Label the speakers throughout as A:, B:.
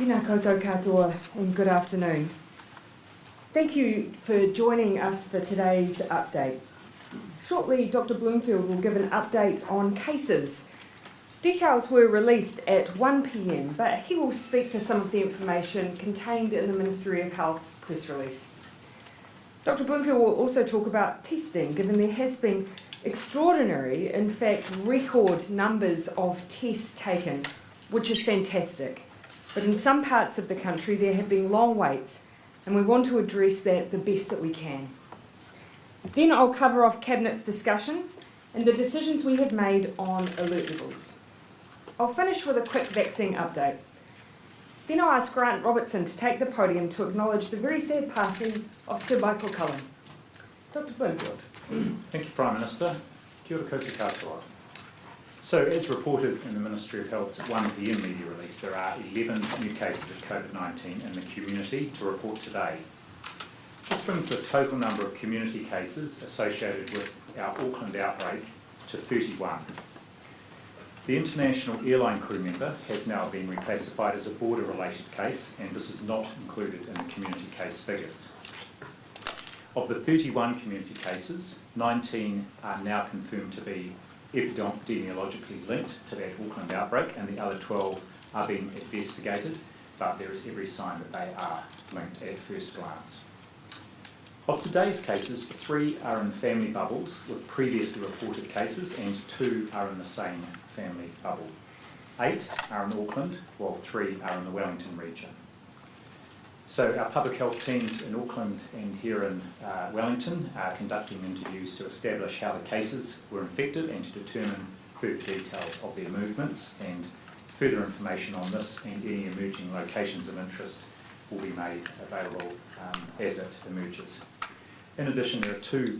A: Tēnā koutou katoa and good afternoon. Thank you for joining us for today's update. Shortly, Dr. Bloomfield will give an update on cases. Details were released at 1 p.m, but he will speak to some of the information contained in the Ministry of Health's press release. Dr. Bloomfield will also talk about testing, given there has been extraordinary, in fact, record numbers of tests taken, which is fantastic. But in some parts of the country, there have been long waits, and we want to address that the best that we can. Then I'll cover off Cabinet's discussion and the decisions we have made on alert levels. I'll finish with a quick vaccine update. Then I'll ask Grant Robertson to take the podium to acknowledge the very sad passing of Sir Michael Cullen. Dr. Bloomfield.
B: Thank you, Prime Minister. Kia ora koutou katoa. So, as reported in the Ministry of Health's 1 p.m. media release, there are 11 new cases of COVID-19 in the community to report today. This brings the total number of community cases associated with our Auckland outbreak to 31. The international airline crew member has now been reclassified as a border-related case, and this is not included in the community case figures. Of the 31 community cases, 19 are now confirmed to be epidemiologically linked to that Auckland outbreak, and the other 12 are being investigated, but there is every sign that they are linked at first glance. Of today's cases, 3 are in family bubbles with previously reported cases, and 2 are in the same family bubble. 8 are in Auckland, while 3 are in the Wellington region. So our public health teams in Auckland and here in Wellington are conducting interviews to establish how the cases were infected and to determine further details of their movements, and further information on this and any emerging locations of interest will be made available as it emerges. In addition, there are 2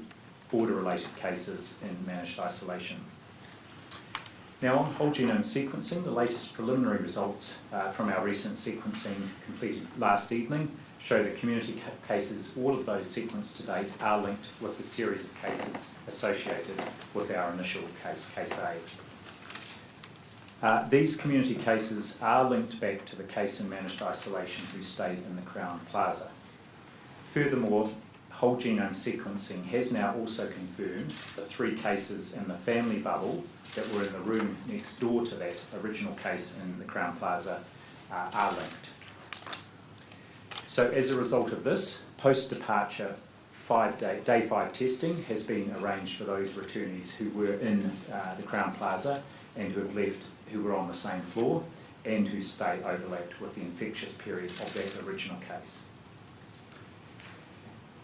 B: border-related cases in managed isolation. Now, on whole genome sequencing, the latest preliminary results from our recent sequencing completed last evening show that community cases, all of those sequenced to date, are linked with the series of cases associated with our initial case, Case A. These community cases are linked back to the case in managed isolation who stayed in the Crown Plaza. Furthermore, whole genome sequencing has now also confirmed the 3 cases in the family bubble that were in the room next door to that original case in the Crown Plaza are linked. So as a result of this, post-departure day 5 testing has been arranged for those returnees who were in the Crown Plaza and who have left, who were on the same floor and whose stay overlapped with the infectious period of that original case.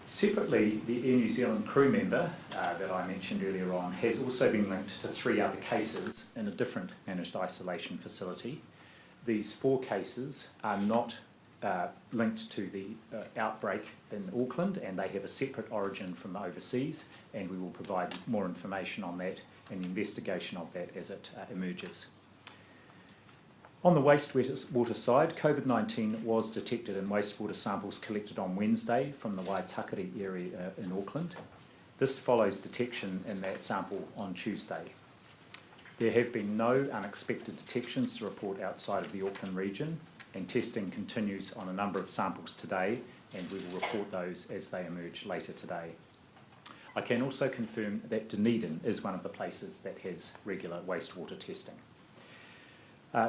B: Separately, the Air New Zealand crew member that I mentioned earlier on has also been linked to 3 other cases in a different managed isolation facility. These 4 cases are not linked to the outbreak in Auckland, and they have a separate origin from overseas, and we will provide more information on that and the investigation of that as it emerges. On the wastewater side, COVID-19 was detected in wastewater samples collected on Wednesday from the Waitakere area in Auckland. This follows detection in that sample on Tuesday. There have been no unexpected detections to report outside of the Auckland region, and testing continues on a number of samples today, and we will report those as they emerge later today. I can also confirm that Dunedin is one of the places that has regular wastewater testing.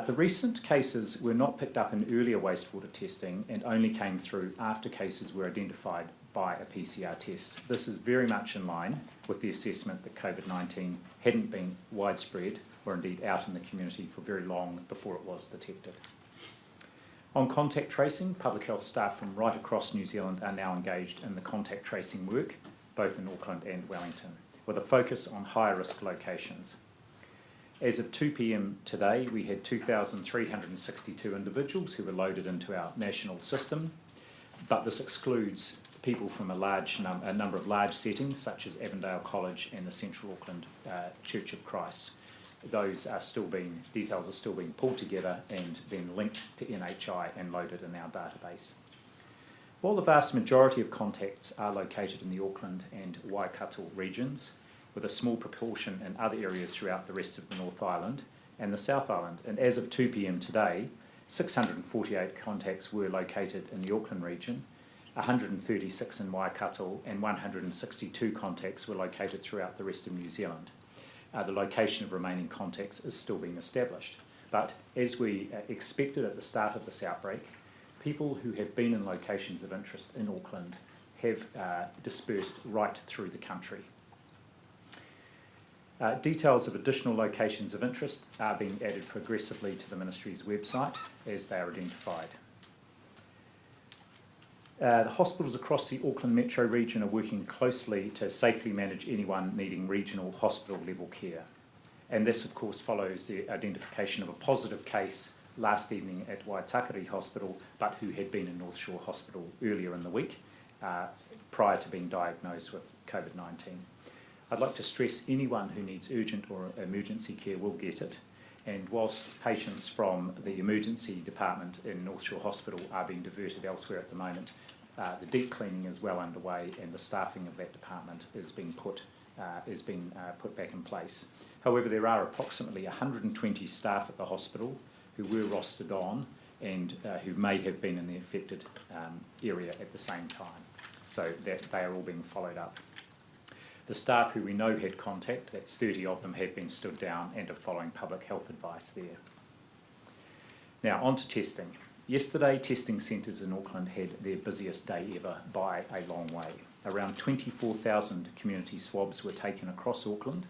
B: The recent cases were not picked up in earlier wastewater testing and only came through after cases were identified by a PCR test. This is very much in line with the assessment that COVID-19 hadn't been widespread or indeed out in the community for very long before it was detected. On contact tracing, public health staff from right across New Zealand are now engaged in the contact tracing work, both in Auckland and Wellington, with a focus on higher risk locations. As of 2 p.m. today, we had 2,362 individuals who were loaded into our national system, but this excludes people from a number of large settings, such as Avondale College and the Central Auckland Church of Christ. Those are details are still being pulled together and then linked to NHI and loaded in our database. While the vast majority of contacts are located in the Auckland and Waikato regions, with a small proportion in other areas throughout the rest of the North Island and the South Island. And as of 2 p.m. today, 648 contacts were located in the Auckland region, 136 in Waikato, and 162 contacts were located throughout the rest of New Zealand. The location of remaining contacts is still being established. But as we expected at the start of this outbreak, people who have been in locations of interest in Auckland have dispersed right through the country. Details of additional locations of interest are being added progressively to the Ministry's website as they are identified. The hospitals across the Auckland metro region are working closely to safely manage anyone needing regional hospital level care. And this, of course, follows the identification of a positive case last evening at Waitakere Hospital, but who had been in North Shore Hospital earlier in the week prior to being diagnosed with COVID-19. I'd like to stress anyone who needs urgent or emergency care will get it. And whilst patients from the emergency department in North Shore Hospital are being diverted elsewhere at the moment, the deep cleaning is well underway and the staffing of that department is being put back in place. However, there are approximately 120 staff at the hospital who were rostered on and who may have been in the affected area at the same time, so that they are all being followed up. The staff who we know had contact, that's 30 of them, have been stood down and are following public health advice there. Now, on to testing. Yesterday, testing centres in Auckland had their busiest day ever by a long way. Around 24,000 community swabs were taken across Auckland,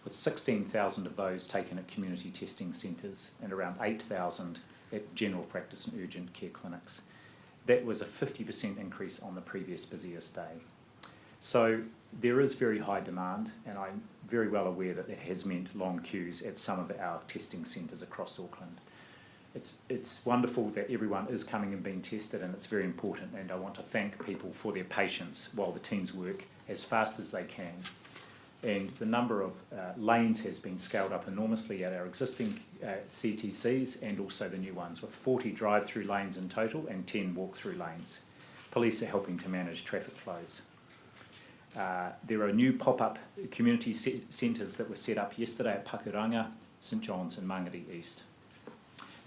B: with 16,000 of those taken at community testing centres and around 8,000 at general practice and urgent care clinics. That was a 50% increase on the previous busiest day. So there is very high demand, and I'm very well aware that that has meant long queues at some of our testing centres across Auckland. It's wonderful that everyone is coming and being tested, and it's very important, and I want to thank people for their patience while the teams work as fast as they can. And the number of lanes has been scaled up enormously at our existing CTCs and also the new ones, with 40 drive-through lanes in total and 10 walk-through lanes. Police are helping to manage traffic flows. There are new pop-up community centres that were set up yesterday at Pakuranga, St John's and Mangere East.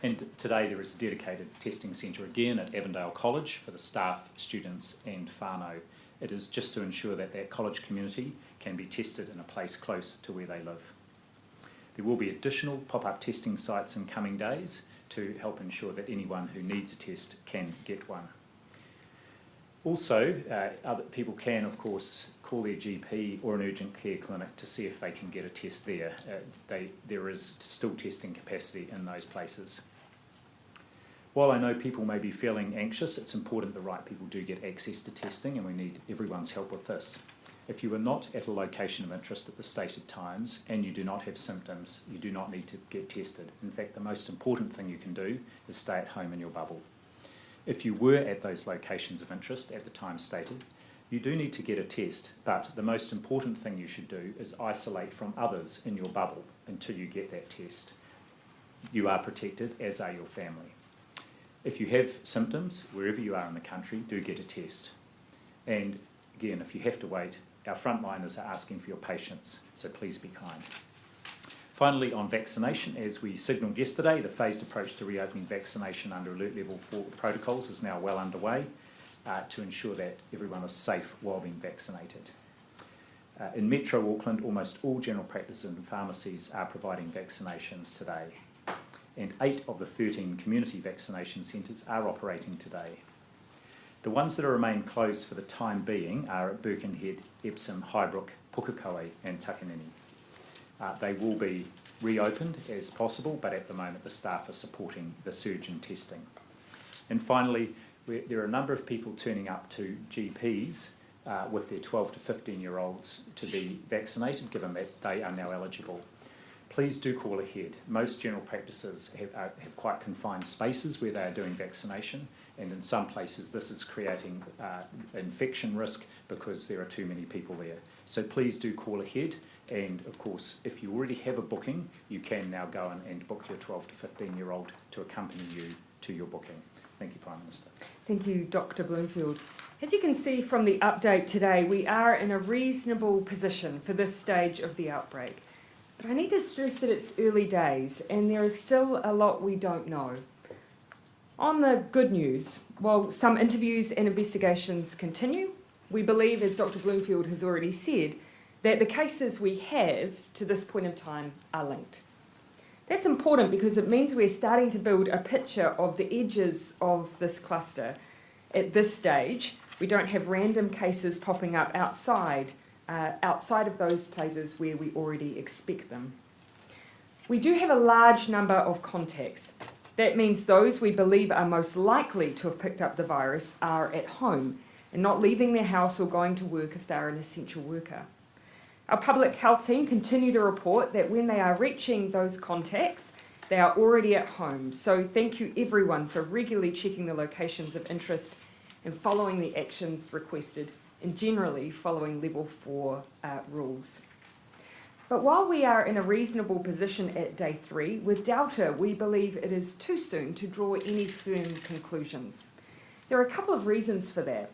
B: And today there is a dedicated testing centre again at Avondale College for the staff, students and whānau. It is just to ensure that that college community can be tested in a place close to where they live. There will be additional pop-up testing sites in coming days to help ensure that anyone who needs a test can get one. Also, other people can, of course, call their GP or an urgent care clinic to see if they can get a test there. There is still testing capacity in those places. While I know people may be feeling anxious, it's important the right people do get access to testing, and we need everyone's help with this. If you are not at a location of interest at the stated times and you do not have symptoms, you do not need to get tested. In fact, the most important thing you can do is stay at home in your bubble. If you were at those locations of interest at the time stated, you do need to get a test, but the most important thing you should do is isolate from others in your bubble until you get that test. You are protected, as are your family. If you have symptoms, wherever you are in the country, do get a test. And again, if you have to wait, our frontliners are asking for your patience, so please be kind. Finally, on vaccination, as we signalled yesterday, the phased approach to reopening vaccination under Alert Level 4 protocols is now well underway to ensure that everyone is safe while being vaccinated. In Metro Auckland, almost all general practices and pharmacies are providing vaccinations today, and 8 of the 13 community vaccination centres are operating today. The ones that are remain closed for the time being are at Birkenhead, Epsom, Highbrook, Pukekohe and Takanini. They will be reopened as possible, but at the moment the staff are supporting the surge in testing. And finally, there are a number of people turning up to GPs with their 12 to 15-year-olds to be vaccinated, given that they are now eligible. Please do call ahead. Most general practices have quite confined spaces where they are doing vaccination, and in some places this is creating infection risk because there are too many people there. So please do call ahead, and of course if you already have a booking, you can now go and book your 12 to 15-year-old to accompany you to your booking. Thank you, Prime Minister.
A: Thank you, Dr. Bloomfield. As you can see from the update today, we are in a reasonable position for this stage of the outbreak. But I need to stress that it's early days and there is still a lot we don't know. On the good news, while some interviews and investigations continue, we believe, as Dr. Bloomfield has already said, that the cases we have to this point in time are linked. That's important because it means we're starting to build a picture of the edges of this cluster. At this stage, we don't have random cases popping up outside of those places where we already expect them. We do have a large number of contacts. That means those we believe are most likely to have picked up the virus are at home and not leaving their house or going to work if they're an essential worker. Our public health team continue to report that when they are reaching those contacts, they are already at home. So thank you everyone for regularly checking the locations of interest and following the actions requested and generally following level 4 rules. But while we are in a reasonable position at day 3, with Delta we believe it is too soon to draw any firm conclusions. There are a couple of reasons for that.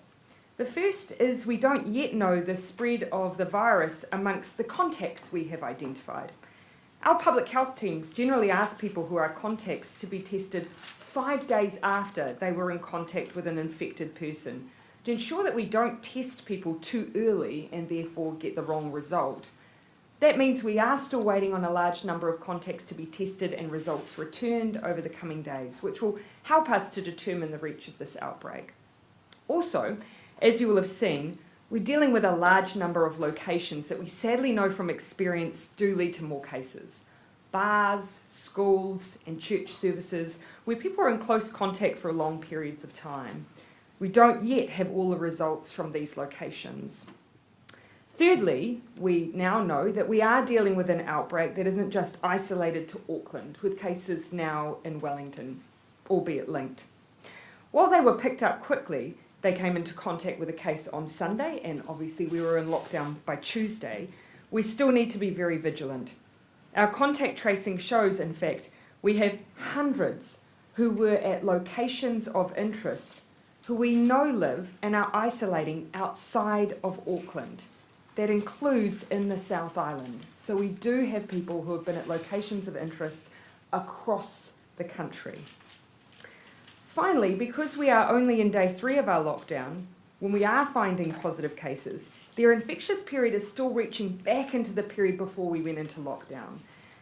A: The first is we don't yet know the spread of the virus amongst the contacts we have identified. Our public health teams generally ask people who are contacts to be tested 5 days after they were in contact with an infected person to ensure that we don't test people too early and therefore get the wrong result. That means we are still waiting on a large number of contacts to be tested and results returned over the coming days, which will help us to determine the reach of this outbreak. Also, as you will have seen, we're dealing with a large number of locations that we sadly know from experience do lead to more cases. Bars, schools, and church services where people are in close contact for long periods of time. We don't yet have all the results from these locations. Thirdly, we now know that we are dealing with an outbreak that isn't just isolated to Auckland, with cases now in Wellington, albeit linked. While they were picked up quickly, they came into contact with a case on Sunday, and obviously we were in lockdown by Tuesday. We still need to be very vigilant. Our contact tracing shows, in fact, we have hundreds who were at locations of interest who we know live and are isolating outside of Auckland. That includes in the South Island. So we do have people who have been at locations of interest across the country. Finally, because we are only in day 3 of our lockdown, when we are finding positive cases, their infectious period is still reaching back into the period before we went into lockdown.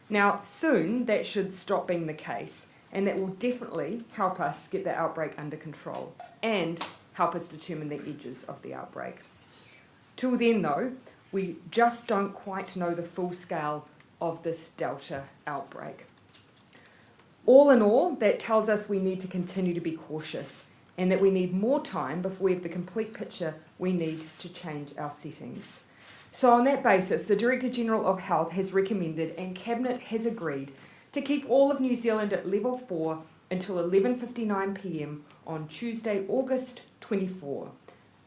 A: Now, soon that should stop being the case, and that will definitely help us get the outbreak under control and help us determine the edges of the outbreak. Till then, though, we just don't quite know the full scale of this Delta outbreak. All in all, that tells us we need to continue to be cautious and that we need more time before we have the complete picture we need to change our settings. So on that basis, the Director General of Health has recommended and Cabinet has agreed to keep all of New Zealand at level 4 until 11:59 p.m. on Tuesday, August 24,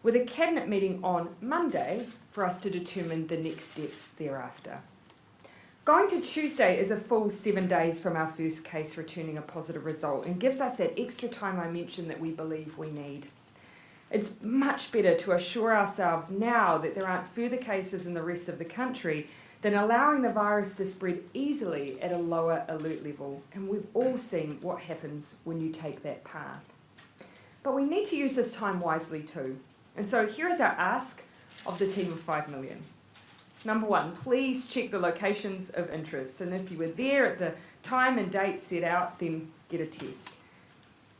A: with a Cabinet meeting on Monday for us to determine the next steps thereafter. Going to Tuesday is a full 7 days from our first case returning a positive result and gives us that extra time I mentioned that we believe we need. It's much better to assure ourselves now that there aren't further cases in the rest of the country than allowing the virus to spread easily at a lower alert level, and we've all seen what happens when you take that path. But we need to use this time wisely too, and so here is our ask of the team of 5 million. Number 1, please check the locations of interest, and if you were there at the time and date set out, then get a test.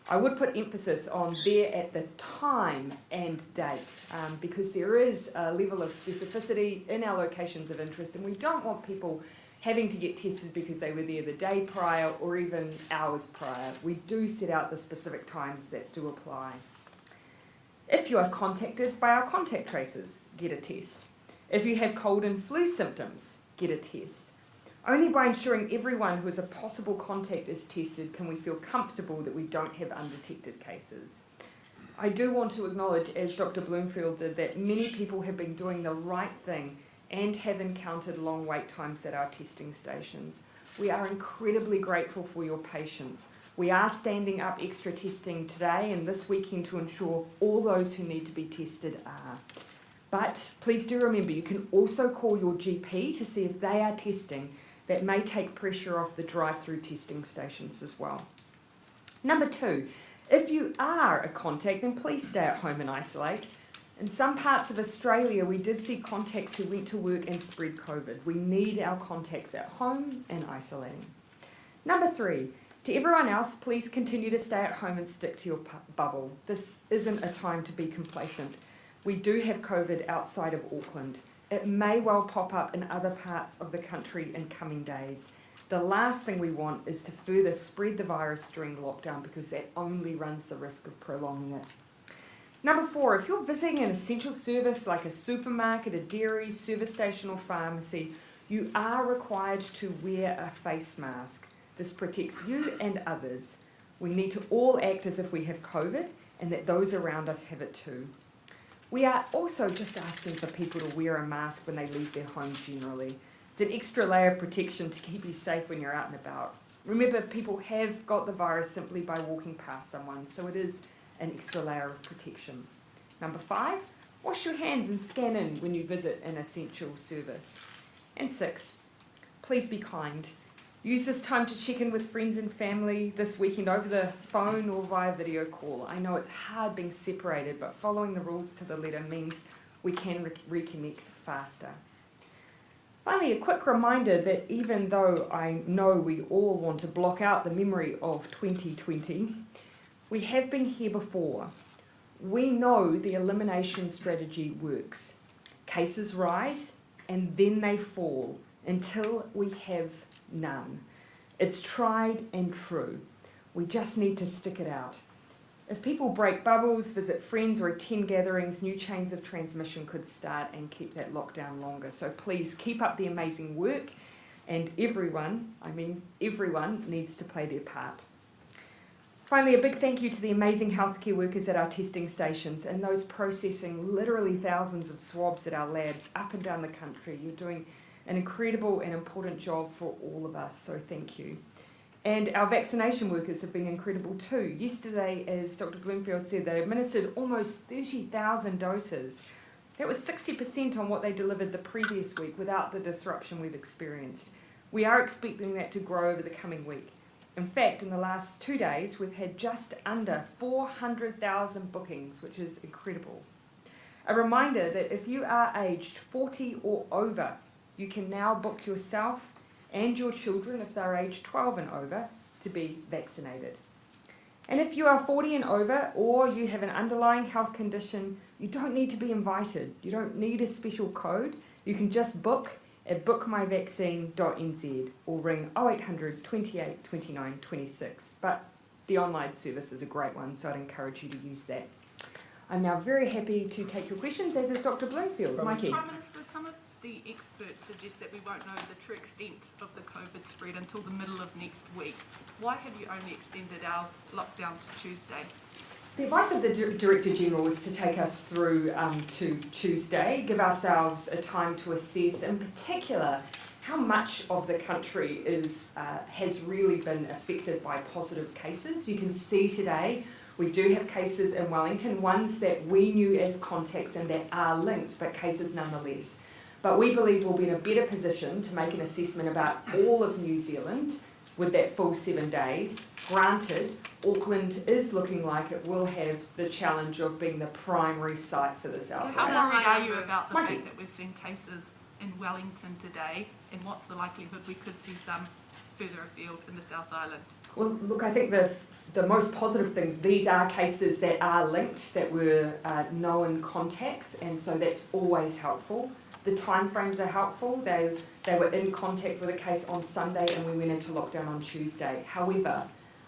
A: I would put emphasis on there at the time and date, because there is a level of specificity in our locations of interest, and we don't want people having to get tested because they were there the day prior or even hours prior. We do set out the specific times that do apply. If you are contacted by our contact tracers, get a test. If you have cold and flu symptoms, get a test. Only by ensuring everyone who is a possible contact is tested can we feel comfortable that we don't have undetected cases. I do want to acknowledge, as Dr. Bloomfield did, that many people have been doing the right thing and have encountered long wait times at our testing stations. We are incredibly grateful for your patience. We are standing up extra testing today and this weekend to ensure all those who need to be tested are. But please do remember, you can also call your GP to see if they are testing. That may take pressure off the drive-through testing stations as well. Number 2, If you are a contact, then please stay at home and isolate. In some parts of Australia, we did see contacts who went to work and spread COVID. We need our contacts at home and isolating. Number 3, to everyone else, please continue to stay at home and stick to your bubble. This isn't a time to be complacent. We do have COVID outside of Auckland. It may well pop up in other parts of the country in coming days. The last thing we want is to further spread the virus during lockdown, because that only runs the risk of prolonging it. Number 4, if you're visiting an essential service like a supermarket, a dairy, service station or pharmacy, you are required to wear a face mask. This protects you and others. We need to all act as if we have COVID and that those around us have it too. We are also just asking for people to wear a mask when they leave their homes generally. It's an extra layer of protection to keep you safe when you're out and about. Remember, people have got the virus simply by walking past someone, so it is an extra layer of protection. Number 5, wash your hands and scan in when you visit an essential service. And 6, please be kind. Use this time to check in with friends and family this weekend over the phone or via video call. I know it's hard being separated, but following the rules to the letter means we can reconnect faster. Finally, a quick reminder that even though I know we all want to block out the memory of 2020, we have been here before. We know the elimination strategy works. Cases rise and then they fall until we have none. It's tried and true. We just need to stick it out. If people break bubbles, visit friends or attend gatherings, new chains of transmission could start and keep that lockdown longer. So please keep up the amazing work, and everyone needs to play their part. Finally, a big thank you to the amazing healthcare workers at our testing stations and those processing literally thousands of swabs at our labs up and down the country. You're doing an incredible and important job for all of us, so thank you. And our vaccination workers have been incredible too. Yesterday, as Dr. Bloomfield said, they administered almost 30,000 doses. That was 60% on what they delivered the previous week without the disruption we've experienced. We are expecting that to grow over the coming week. In fact, in the last 2 days, we've had just under 400,000 bookings, which is incredible. A reminder that if you are aged 40 or over, you can now book yourself and your children, if they're aged 12 and over, to be vaccinated. And if you are 40 and over, or you have an underlying health condition, you don't need to be invited. You don't need a special code. You can just book at bookmyvaccine.nz or ring 0800 28 29 26. But the online service is a great one, so I'd encourage you to use that. I'm now very happy to take your questions, as is Dr. Bloomfield. Mikey.
C: Prime Minister, some of the experts suggest that we won't know the true extent of the COVID spread until the middle of next week. Why have you only extended our lockdown to Tuesday?
A: The advice of the Director General was to take us through to Tuesday, give ourselves a time to assess, in particular, how much of the country has really been affected by positive cases. You can see today we do have cases in Wellington, ones that we knew as contacts and that are linked, but cases nonetheless. But we believe we'll be in a better position to make an assessment about all of New Zealand with that full 7 days. Granted, Auckland is looking like it will have the challenge of being the primary site for this outbreak.
C: How worried are you about the fact that we've seen cases in Wellington today, and what's the likelihood we could see some further afield in the South Island?
A: Well, look, I think the most positive things, these are cases that are linked, that were known contacts, and so that's always helpful. The timeframes are helpful. They were in contact with a case on Sunday and we went into lockdown on Tuesday. However,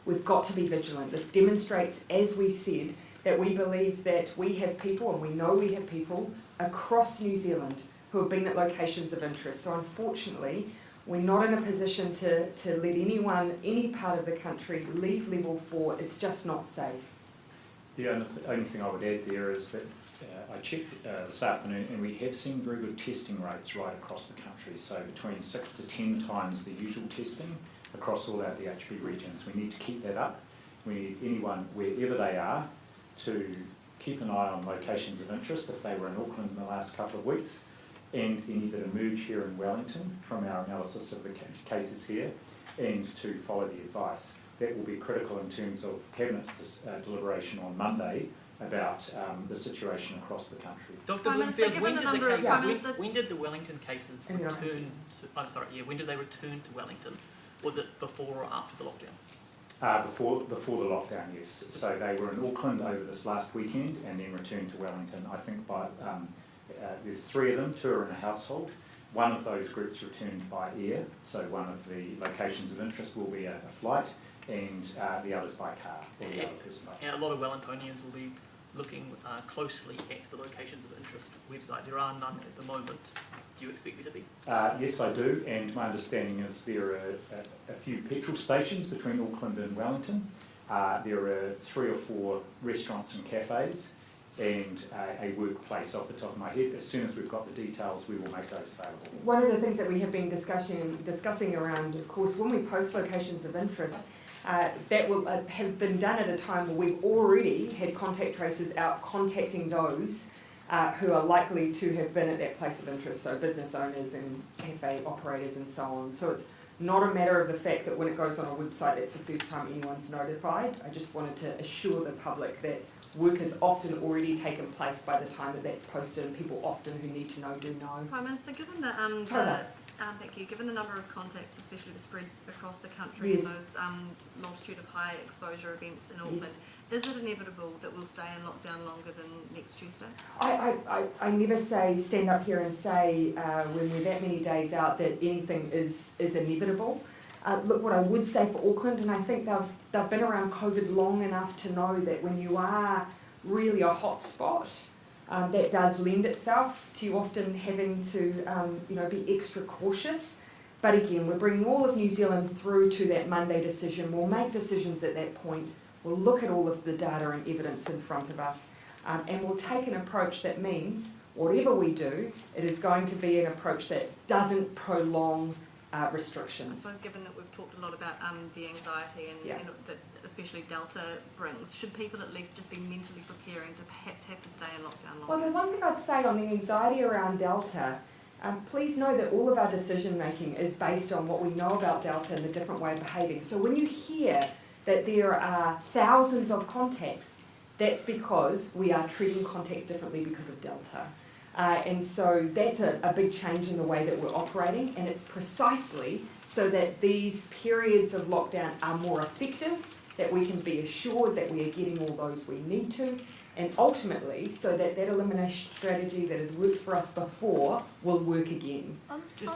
A: we've got to be vigilant. This demonstrates, as we said, that we believe that we have people, and we know we have people, across New Zealand who have been at locations of interest. So unfortunately, we're not in a position to let anyone, any part of the country, leave level 4. It's just not safe.
B: The only thing I would add there is that I checked this afternoon, and we have seen very good testing rates right across the country, so between 6 to 10 times the usual testing across all our DHB regions. We need to keep that up. We need anyone, wherever they are, to keep an eye on locations of interest if they were in Auckland in the last couple of weeks, and any that emerge here in Wellington from our analysis of the cases here, and to follow the advice. that will be critical in terms of Cabinet's deliberation on Monday about the situation across the country.
D: Dr.
C: Prime Minister,
D: Bloomfield,
C: given the number of Prime Minister,
D: when did the Wellington cases
A: And you're
D: return to, when did they return to Wellington? Was it before or after the lockdown?
B: Before the lockdown, yes. So they were in Auckland over this last weekend and then returned to Wellington. I think by there's 3 of them, 2 are in a household. One of those groups returned by air, so one of the locations of interest will be a flight, and the others by car, or the other person by car.
D: And a lot of Wellingtonians will be looking closely at the locations of interest website. There are none at the moment. Do you expect there to be?
B: Yes, I do, and my understanding is there are a few petrol stations between Auckland and Wellington. There are 3 or 4 restaurants and cafes, and a workplace off the top of my head. As soon as we've got the details, we will make those available.
A: One of the things that we have been discussing around, of course, when we post locations of interest, that will have been done at a time where we've already had contact tracers out contacting those who are likely to have been at that place of interest, so business owners and cafe operators and so on. So it's not a matter of the fact that when it goes on a website, it's the first time anyone's notified. I just wanted to assure the public that work has often already taken place by the time that that's posted, and people often who need to know do know.
E: Prime Minister, given the thank you. Given the number of contacts, especially the spread across the country,
A: Yes.
E: and those multitude of high exposure events in Auckland, is it inevitable that we'll stay in lockdown longer than next Tuesday?
A: I never stand up here and say when we're that many days out that anything is inevitable. Look, what I would say for Auckland, and I think they've been around COVID long enough to know that when you are really a hot spot, that does lend itself to you often having to be extra cautious. But again, we're bringing all of New Zealand through to that Monday decision. We'll make decisions at that point. We'll look at all of the data and evidence in front of us, and we'll take an approach that means whatever we do, it is going to be an approach that doesn't prolong restrictions.
E: I suppose given that we've talked a lot about the anxiety and that especially Delta brings, should people at least just be mentally preparing to perhaps have to stay in lockdown longer?
A: Well, the one thing I'd say on the anxiety around Delta, please know that all of our decision making is based on what we know about Delta and the different way of behaving. So when you hear that there are thousands of contacts, that's because we are treating contacts differently because of Delta. And so that's a big change in the way that we're operating, and it's precisely so that these periods of lockdown are more effective, that we can be assured that we are getting all those we need to, and ultimately so that elimination strategy that has worked for us before will work again.
F: Jo.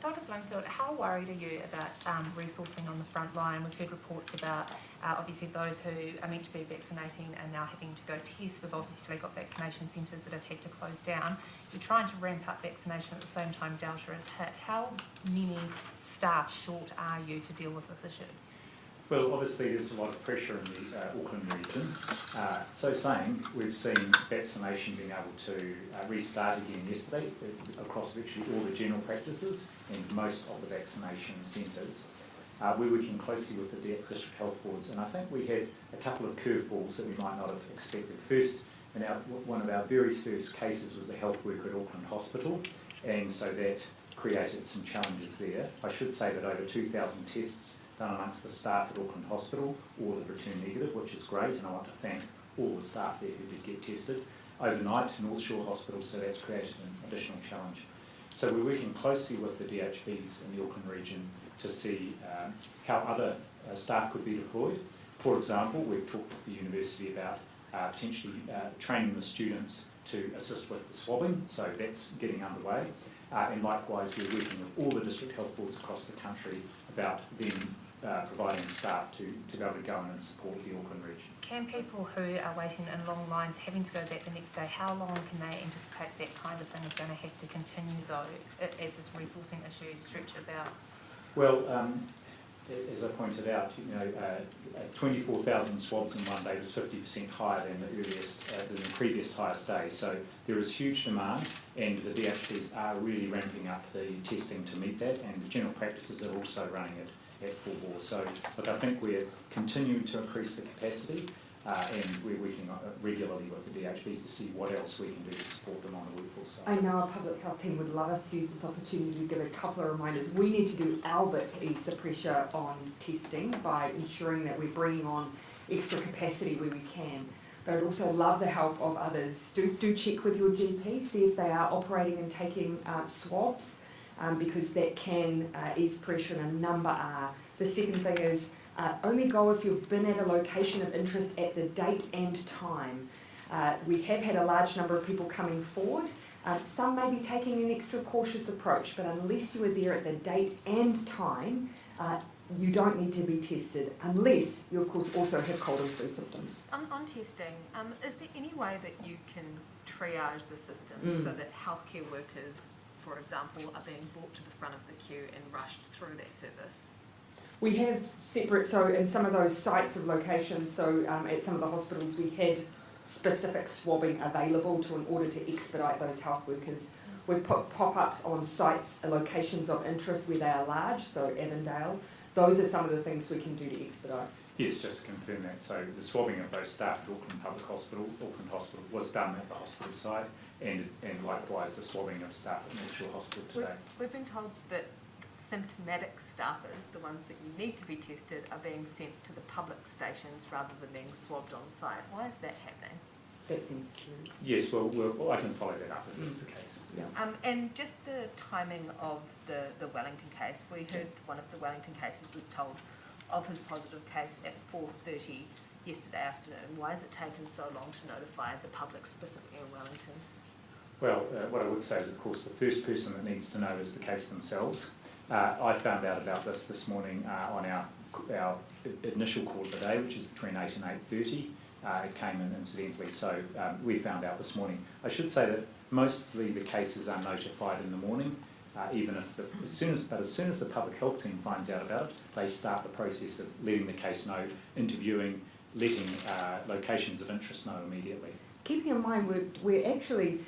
F: Dr. Bloomfield, how worried are you about resourcing on the front line? We've heard reports about obviously those who are meant to be vaccinating are now having to go test. We've obviously got vaccination centres that have had to close down. You're trying to ramp up vaccination at the same time Delta is hit. How many staff short are you to deal with this issue?
B: Well, obviously there's a lot of pressure in the Auckland region. So saying, we've seen vaccination being able to restart again yesterday across virtually all the general practices and most of the vaccination centres. We're working closely with the district health boards, and I think we had a couple of curveballs that we might not have expected. First, one of our very first cases was a health worker at Auckland Hospital, and so that created some challenges there. I should say that over 2,000 tests done amongst the staff at Auckland Hospital, all have returned negative, which is great, and I want to thank all the staff there who did get tested overnight in North Shore Hospital, so that's created an additional challenge. So we're working closely with the DHBs in the Auckland region to see how other staff could be deployed. For example, we've talked with the university about potentially training the students to assist with the swabbing, so that's getting underway. And likewise, we're working with all the district health boards across the country about them providing staff to be able to go in and support the Auckland region.
F: Can people who are waiting in long lines, having to go back the next day, how long can they anticipate that kind of thing is going to have to continue though, as this resourcing issue stretches out?
B: Well, as I pointed out, 24,000 swabs in one day was 50% higher than the previous highest day. So there is huge demand, and the DHBs are really ramping up the testing to meet that, and the general practices are also running it at full bore. So look, I think we're continuing to increase the capacity. and we're working regularly with the DHBs to see what else we can do to support them on the workforce side.
A: I know our public health team would love us to use this opportunity to give a couple of reminders. We need to do our bit to ease the pressure on testing by ensuring that we're bringing on extra capacity where we can. But I'd also love the help of others. Do check with your GP, see if they are operating and taking swabs, because that can ease pressure, and a number are. The second thing is only go if you've been at a location of interest at the date and time. We have had a large number of people coming forward. Some may be taking an extra cautious approach, but unless you were there at the date and time, you don't need to be tested, unless you, of course, also have cold and flu symptoms.
G: On testing, is there any way that you can triage the system so that healthcare workers, for example, are being brought to the front of the queue and rushed through that service?
A: We have separate, so in some of those sites of locations, so at some of the hospitals we had specific swabbing available in order to expedite those health workers. We've put pop-ups on sites, locations of interest where they are large, so Avondale. Those are some of the things we can do to expedite.
B: Yes, just to confirm that. So the swabbing of those staff at Auckland Hospital was done at the hospital site, and likewise the swabbing of staff at North Shore Hospital today.
G: We've been told that symptomatic staffers, the ones that you need to be tested, are being sent to the public stations rather than being swabbed on site. Why is that happening?
A: That seems true.
B: Yes, well, I can follow that up if that's the case.
A: Yeah.
G: And just the timing of the Wellington case. We heard one of the Wellington cases was told of his positive case at 4:30 yesterday afternoon. Why has it taken so long to notify the public, specifically in Wellington?
B: Well, what I would say is, of course, the first person that needs to know is the case themselves. I found out about this morning on our initial call of the day, which is between 8 and 8:30. It came in incidentally, so we found out this morning. I should say that mostly the cases are notified in the morning, even if as soon as the public health team finds out about it, they start the process of letting the case know, interviewing, letting locations of interest know immediately.
A: Keeping in mind we're actually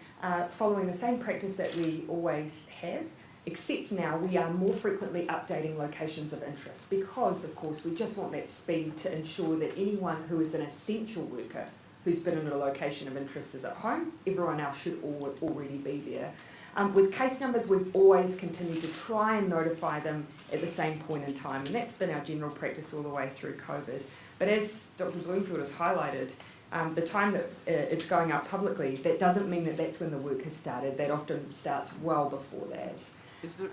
A: following the same practice that we always have, except now we are more frequently updating locations of interest because, of course, we just want that speed to ensure that anyone who is an essential worker who's been in a location of interest is at home. Everyone else should already be there. With case numbers, we've always continued to try and notify them at the same point in time, and that's been our general practice all the way through COVID. But as Dr. Bloomfield has highlighted, the time that it's going out publicly, that doesn't mean that that's when the work has started. That often starts well before that.
D: Is there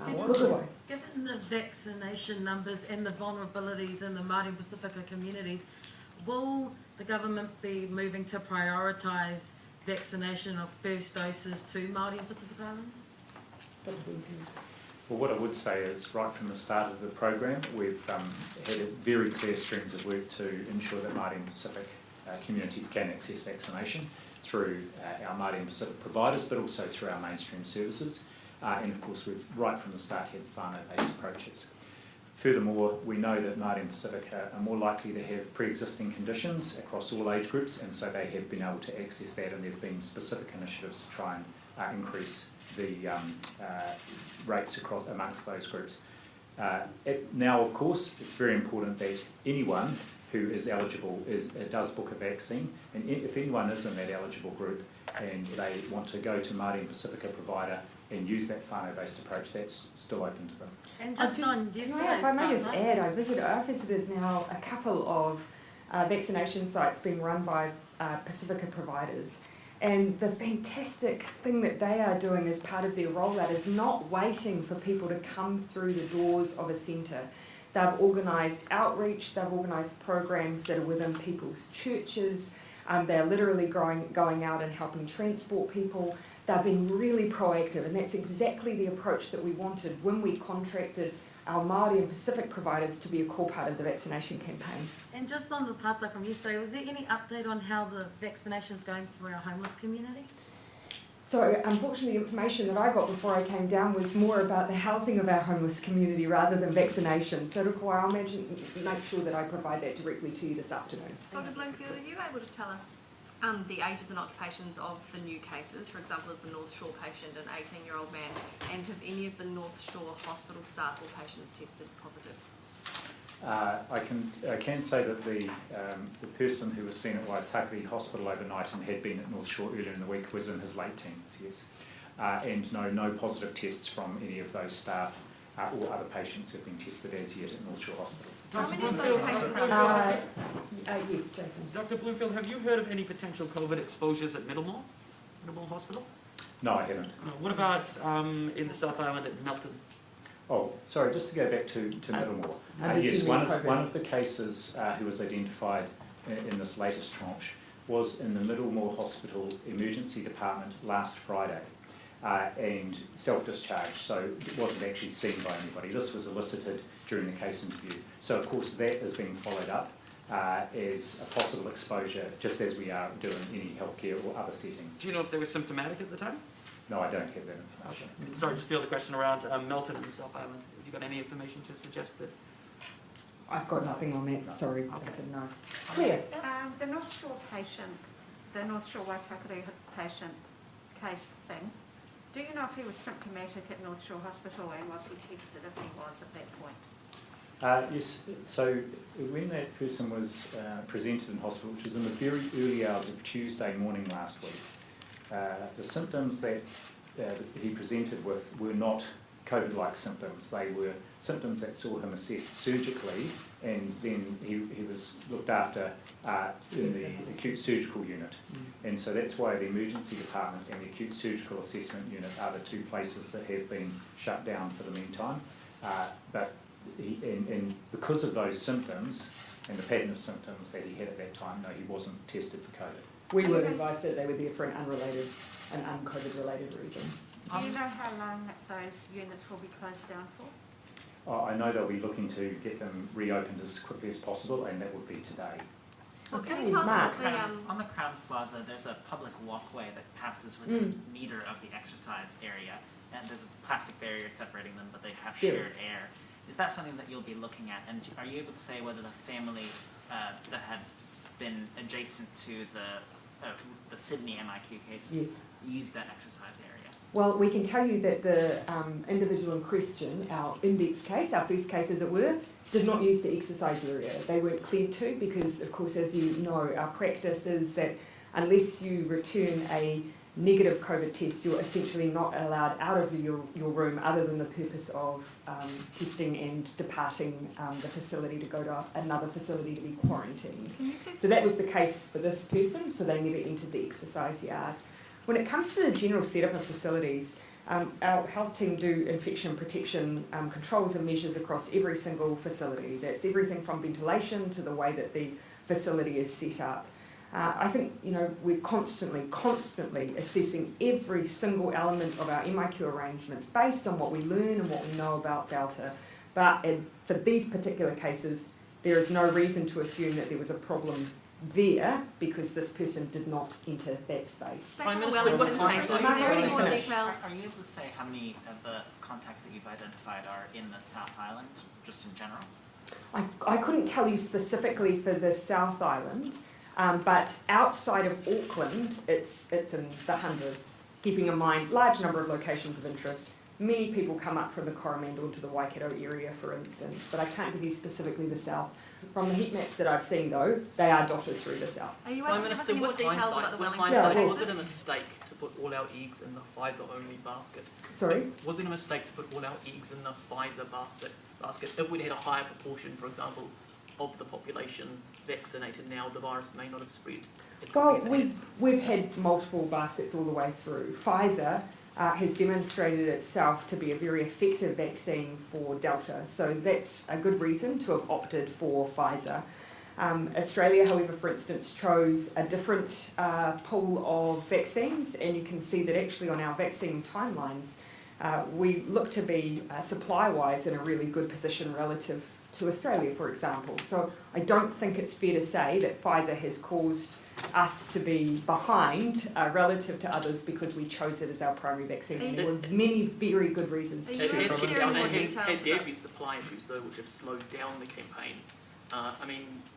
H: Given the vaccination numbers and the vulnerabilities in the Māori and Pacifica communities, will the government be moving to prioritise vaccination of first doses to Māori and Pacific Islands?
B: Well, what I would say is right from the start of the program, we've had very clear streams of work to ensure that Māori and Pacific communities can access vaccination through our Māori and Pacific providers, but also through our mainstream services. And of course, we've right from the start had whānau-based approaches. Furthermore, we know that Māori and Pacific are more likely to have pre-existing conditions across all age groups, and so they have been able to access that, and there have been specific initiatives to try and increase the rates amongst those groups. Now, of course, it's very important that anyone who is eligible does book a vaccine, and if anyone is in that eligible group and they want to go to Māori and Pacifica provider and use that whānau-based approach, that's still open to them.
H: And just on
A: if I may just add, I visited now a couple of vaccination sites being run by Pacifica providers, and the fantastic thing that they are doing as part of their rollout is not waiting for people to come through the doors of a centre. They've organised outreach, they've organised programs that are within people's churches, they're literally going out and helping transport people. They've been really proactive, and that's exactly the approach that we wanted when we contracted our Māori and Pacific providers to be a core part of the vaccination campaign.
H: And just on the pātai from yesterday, was there any update on how the vaccination is going for our homeless community?
A: So unfortunately, the information that I got before I came down was more about the housing of our homeless community rather than vaccination. So I'll make sure that I provide that directly to you this afternoon.
E: Dr. Bloomfield, are you able to tell us the ages and occupations of the new cases? For example, is the North Shore patient an 18-year-old man? And have any of the North Shore hospital staff or patients tested positive?
B: I can say that the person who was seen at Waitakere Hospital overnight and had been at North Shore earlier in the week was in his late teens, yes. And no positive tests from any of those staff or other patients who have been tested as yet at North Shore Hospital.
E: Dr.
H: Bloomfield,
A: Yes, Jason.
I: Dr. Bloomfield, have you heard of any potential COVID exposures at Middlemore Hospital?
B: No, I haven't.
I: No. What about in the South Island at Melton?
B: Oh, sorry, just to go back to Middlemore. Yes, one of the cases who was identified in this latest tranche was in the Middlemore Hospital Emergency Department last Friday and self-discharged, so it wasn't actually seen by anybody. This was elicited during the case interview. So, of course, that is being followed up as a possible exposure, just as we are doing any healthcare or other setting.
I: Do you know if they were symptomatic at the time?
B: No, I don't have that information.
I: Sorry, just the other question around Melton and the South Island. Have you got any information to suggest that?
A: I've got nothing on that.
B: No.
A: Sorry,
I: Okay.
A: I said no. Claire.
J: The North Shore patient, the North Shore Waitakere patient case thing, do you know if he was symptomatic at North Shore Hospital and was he tested if he was at that point?
B: Yes, so when that person was presented in hospital, which was in the very early hours of Tuesday morning last week, the symptoms that he presented with were not COVID-like symptoms. They were symptoms that saw him assessed surgically, and then he was looked after in the acute surgical unit. And so that's why the emergency department and the acute surgical assessment unit are the two places that have been shut down for the meantime. But because of those symptoms and the pattern of symptoms that he had at that time, no, he wasn't tested for COVID.
A: We were advised that they were there for an un-COVID related reason.
J: Do you know how long those units will be closed down for?
B: I know they'll be looking to get them reopened as quickly as possible, and that would be today.
E: Well, can you tell us
A: Mark.
E: what the
K: On the Crown Plaza, there's a public walkway that passes within a metre of the exercise area, and there's a plastic barrier separating them, but they have shared air. Is that something that you'll be looking at? And are you able to say whether the family that had been adjacent to the Sydney MIQ case used that exercise area?
A: Well, we can tell you that the individual in question, our index case, our first case as it were, did not use the exercise area. They weren't cleared to because, of course, as you know, our practice is that unless you return a negative COVID test, you're essentially not allowed out of your room other than the purpose of testing and departing the facility to go to another facility to be quarantined. So that was the case for this person, so they never entered the exercise yard. When it comes to the general setup of facilities, our health team do infection protection controls and measures across every single facility. That's everything from ventilation to the way that the facility is set up. I think, we're constantly assessing every single element of our MIQ arrangements based on what we learn and what we know about Delta. But for these particular cases, there is no reason to assume that there was a problem there because this person did not enter that space.
E: Are there any more details?
K: Are you able to say how many of the contacts that you've identified are in the South Island, just in general?
A: I couldn't tell you specifically for the South Island, but outside of Auckland, it's in the hundreds. Keeping in mind, large number of locations of interest. Many people come up from the Coromandel to the Waikato area, for instance, but I can't give you specifically the South. From the heat maps that I've seen, though, they are dotted through the South.
E: Are you
I: Prime
E: able to give us
I: Minister,
E: any more
I: with
E: details about the Wellington
I: hindsight, was
E: cases?
I: it a mistake to put all our eggs in the Pfizer-only basket?
A: Sorry?
I: Was it a mistake to put all our eggs in the Pfizer basket? If we'd had a higher proportion, for example, of the population vaccinated now, the virus may not have spread as quickly as it has.
A: We've had multiple baskets all the way through. Pfizer has demonstrated itself to be a very effective vaccine for Delta, so that's a good reason to have opted for Pfizer. Australia, however, for instance, chose a different pool of vaccines, and you can see that actually on our vaccine timelines, we look to be supply-wise in a really good position relative to Australia, for example. So I don't think it's fair to say that Pfizer has caused us to be behind relative to others because we chose it as our primary vaccine. And there were many very good reasons to choose it.
I: Has there been supply issues, though, which have slowed down the campaign?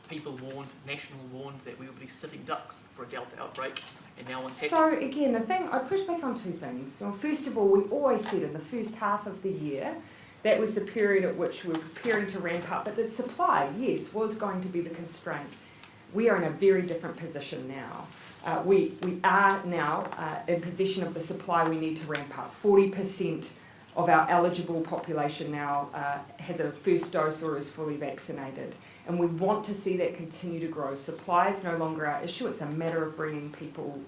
I: People national warned that we would be sitting ducks for a Delta outbreak, and now one has...
A: So again, I push back on two things. Well, first of all, we always said in the first half of the year That was the period at which we were preparing to ramp up, but the supply, yes, was going to be the constraint. We are in a very different position now. We are now in possession of the supply we need to ramp up. 40% of our eligible population now has a first dose or is fully vaccinated. And we want to see that continue to grow. Supply is no longer our issue, it's a matter of bringing people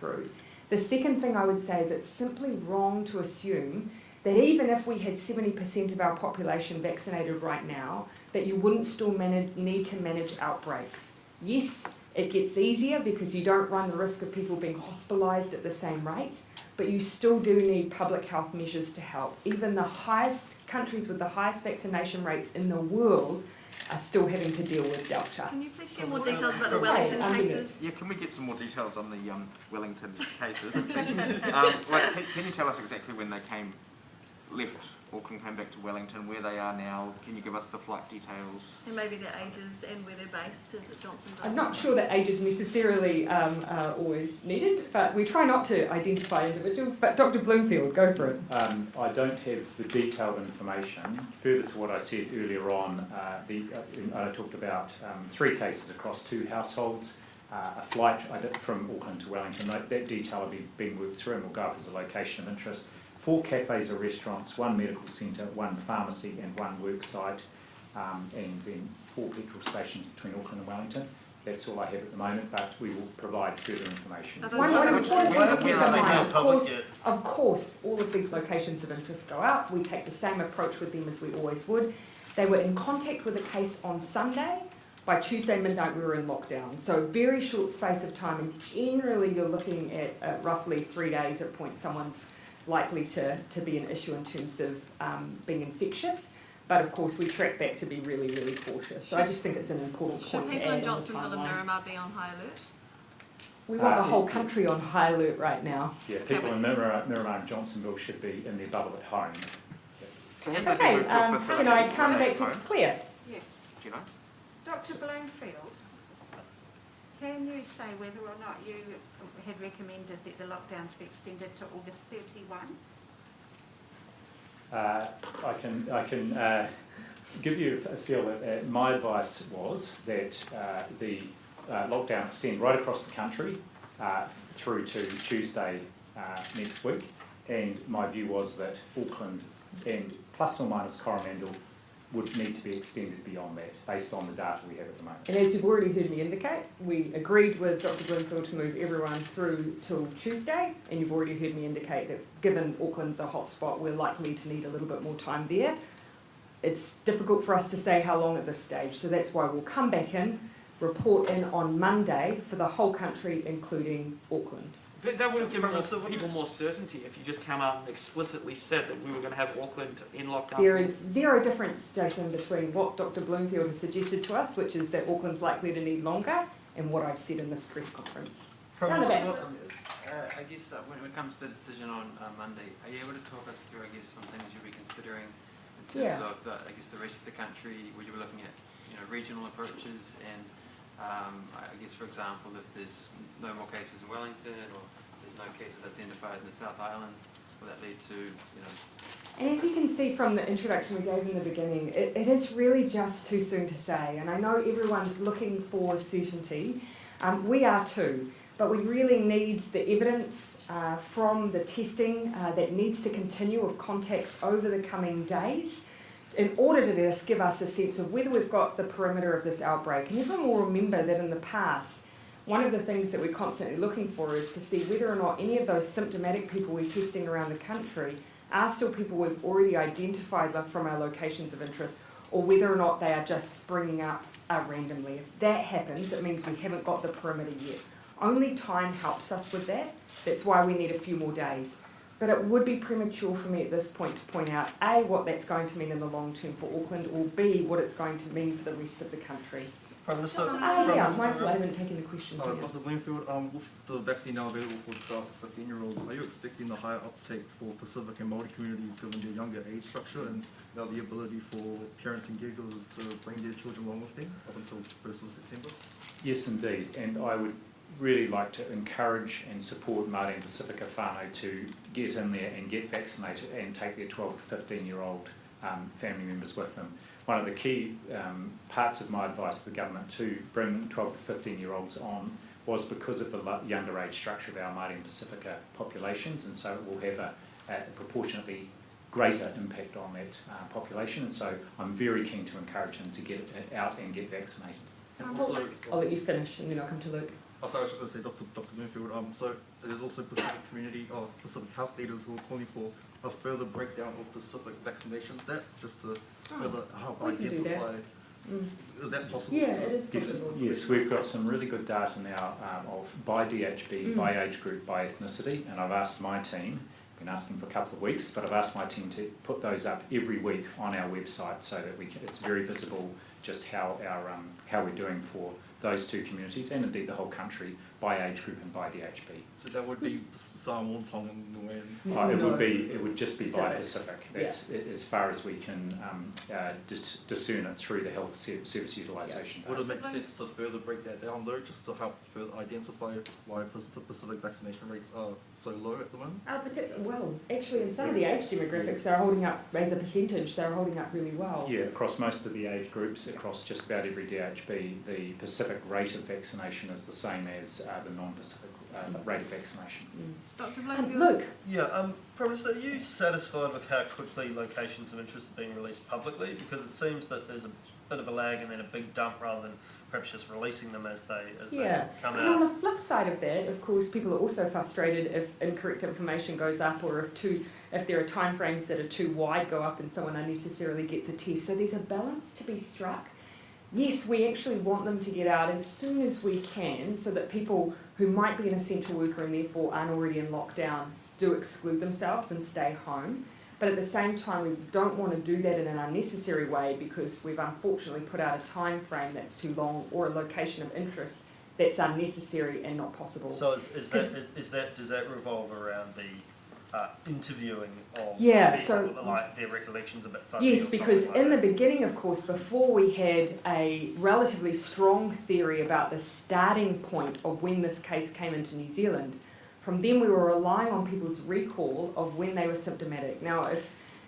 A: through. The second thing I would say is it's simply wrong to assume that even if we had 70% of our population vaccinated right now, that you wouldn't still need to manage outbreaks. Yes, it gets easier because you don't run the risk of people being hospitalised at the same rate, but you still do need public health measures to help. Even the highest countries with the highest vaccination rates in the world are still having to deal with Delta.
E: Can you please share more details about the Wellington cases?
L: Yeah, can we get some more details on the Wellington cases? Can you tell us exactly when they left Auckland, came back to Wellington, where they are now? Can you give us the flight details?
E: And maybe their ages and where they're based. Is it Johnsonville?
A: I'm not sure that age is necessarily always needed, but we try not to identify individuals. But Dr. Bloomfield, go for it.
B: I don't have the detailed information. Further to what I said earlier on, I talked about 3 cases across 2 households, a flight from Auckland to Wellington. That detail will be being worked through and will go up as a location of interest. 4 cafes or restaurants, 1 medical centre, 1 pharmacy and 1 work site, and then 4 petrol stations between Auckland and Wellington. That's all I have at the moment, but we will provide further information.
A: Of course, all of these locations of interest go out. We take the same approach with them as we always would. They were in contact with a case on Sunday. By Tuesday midnight, we were in lockdown. So very short space of time, and generally you're looking at roughly 3 days at point someone's likely to be an issue in terms of being infectious. But of course we track back to be really, really cautious. So I just think it's an important point to add.
E: Should people in Johnsonville and Miramar be on high alert?
A: We want the whole country on high alert right now.
B: Yeah, people in Miramar and Johnsonville should be in their bubble at home.
L: So
A: okay, can I come back to Claire?
J: Yes.
L: Do you know?
J: Dr. Bloomfield, can you say whether or not you had recommended that the lockdowns be extended to August 31?
B: I can give you a feel that my advice was that the lockdown extend right across the country through to Tuesday next week, and my view was that Auckland and plus or minus Coromandel would need to be extended beyond that based on the data we have at the moment.
A: And as you've already heard me indicate, we agreed with Dr. Bloomfield to move everyone through till Tuesday, and you've already heard me indicate that given Auckland's a hotspot, we're likely to need a little bit more time there. It's difficult for us to say how long at this stage, so that's why we'll come back in, report in on Monday for the whole country, including Auckland.
D: But that would have given people more certainty if you just came out and explicitly said that we were going to have Auckland in lockdown.
A: There is zero difference, Jason, between what Dr. Bloomfield has suggested to us, which is that Auckland's likely to need longer, and what I've said in this press conference.
M: I guess when it comes to the decision on Monday, are you able to talk us through, I guess, some things you'll be considering in terms of, I guess, the rest of the country? Would you be looking at, regional approaches and I guess, for example, if there's no more cases in Wellington or there's no cases identified in the South Island, will that lead to,
A: And as you can see from the introduction we gave in the beginning, it is really just too soon to say. And I know everyone's looking for certainty. We are too. But we really need the evidence from the testing that needs to continue of contacts over the coming days, in order to just give us a sense of whether we've got the perimeter of this outbreak. And everyone will remember that in the past, one of the things that we're constantly looking for is to see whether or not any of those symptomatic people we're testing around the country are still people we've already identified from our locations of interest, or whether or not they are just springing up randomly. If that happens, it means we haven't got the perimeter yet. Only time helps us with that. That's why we need a few more days. But it would be premature for me at this point to point out, A, what that's going to mean in the long term for Auckland, or B, what it's going to mean for the rest of the country.
N: Prime Minister,
A: Michael, I haven't taken the question.
N: Dr. Bloomfield, with the vaccine now available for 12 to 15-year-olds, are you expecting a higher uptake for Pacific and Māori communities given their younger age structure and the ability for parents and caregivers to bring their children along with them up until 1st of September?
B: Yes, indeed, and I would really like to encourage and support Māori and Pacifica whānau to get in there and get vaccinated and take their 12 to 15-year-old family members with them. One of the key parts of my advice to the government to bring 12 to 15-year-olds on was because of the younger age structure of our Māori and Pacifica populations, and so it will have a proportionately greater impact on that population, and so I'm very keen to encourage them to get out and get vaccinated.
A: I'll let you finish and then I'll come to Luke.
N: Oh, sorry, I was just going to say, Dr. Bloomfield, so there's also Pacific community, or Pacific health leaders who are calling for a further breakdown of Pacific vaccination stats, just to further help identify. Is that possible?
A: Yeah, it is possible.
B: Yes, we've got some really good data now of by DHB, by age group, by ethnicity, and I've asked my team, been asking for a couple of weeks, but I've asked my team to put those up every week on our website so that it's very visible just how we're doing for those two communities and indeed the whole country by age group and by DHB.
N: So that would be Samoan, Tongan, Niuean?
B: It would just be by Pacific. That's as far as we can discern it through the health service utilisation.
N: Would it make sense to further break that down though, just to help further identify why Pacific vaccination rates are so low at the moment?
A: Well, actually in some of the age demographics they're holding up, as a percentage, they're holding up really well.
B: Yeah, across most of the age groups, across just about every DHB, the Pacific rate of vaccination is the same as the non-Pacific rate of vaccination.
C: Dr. Bloomfield?
A: Luke?
O: Yeah, Prime Minister, are you satisfied with how quickly locations of interest are being released publicly? Because it seems that there's a bit of a lag and then a big dump rather than perhaps just releasing them as they come out.
A: And on the flip side of that, of course, people are also frustrated if incorrect information goes up, or if there are timeframes that are too wide go up and someone unnecessarily gets a test. So there's a balance to be struck. Yes, we actually want them to get out as soon as we can so that people who might be an essential worker and therefore aren't already in lockdown do exclude themselves and stay home. But at the same time, we don't want to do that in an unnecessary way because we've unfortunately put out a time frame that's too long or a location of interest that's unnecessary and not possible.
O: So does that revolve around the interviewing of
A: people,
O: so like their recollections a bit fuzzy?
A: Yes, because in the beginning, of course, before we had a relatively strong theory about the starting point of when this case came into New Zealand, from then we were relying on people's recall of when they were symptomatic. Now,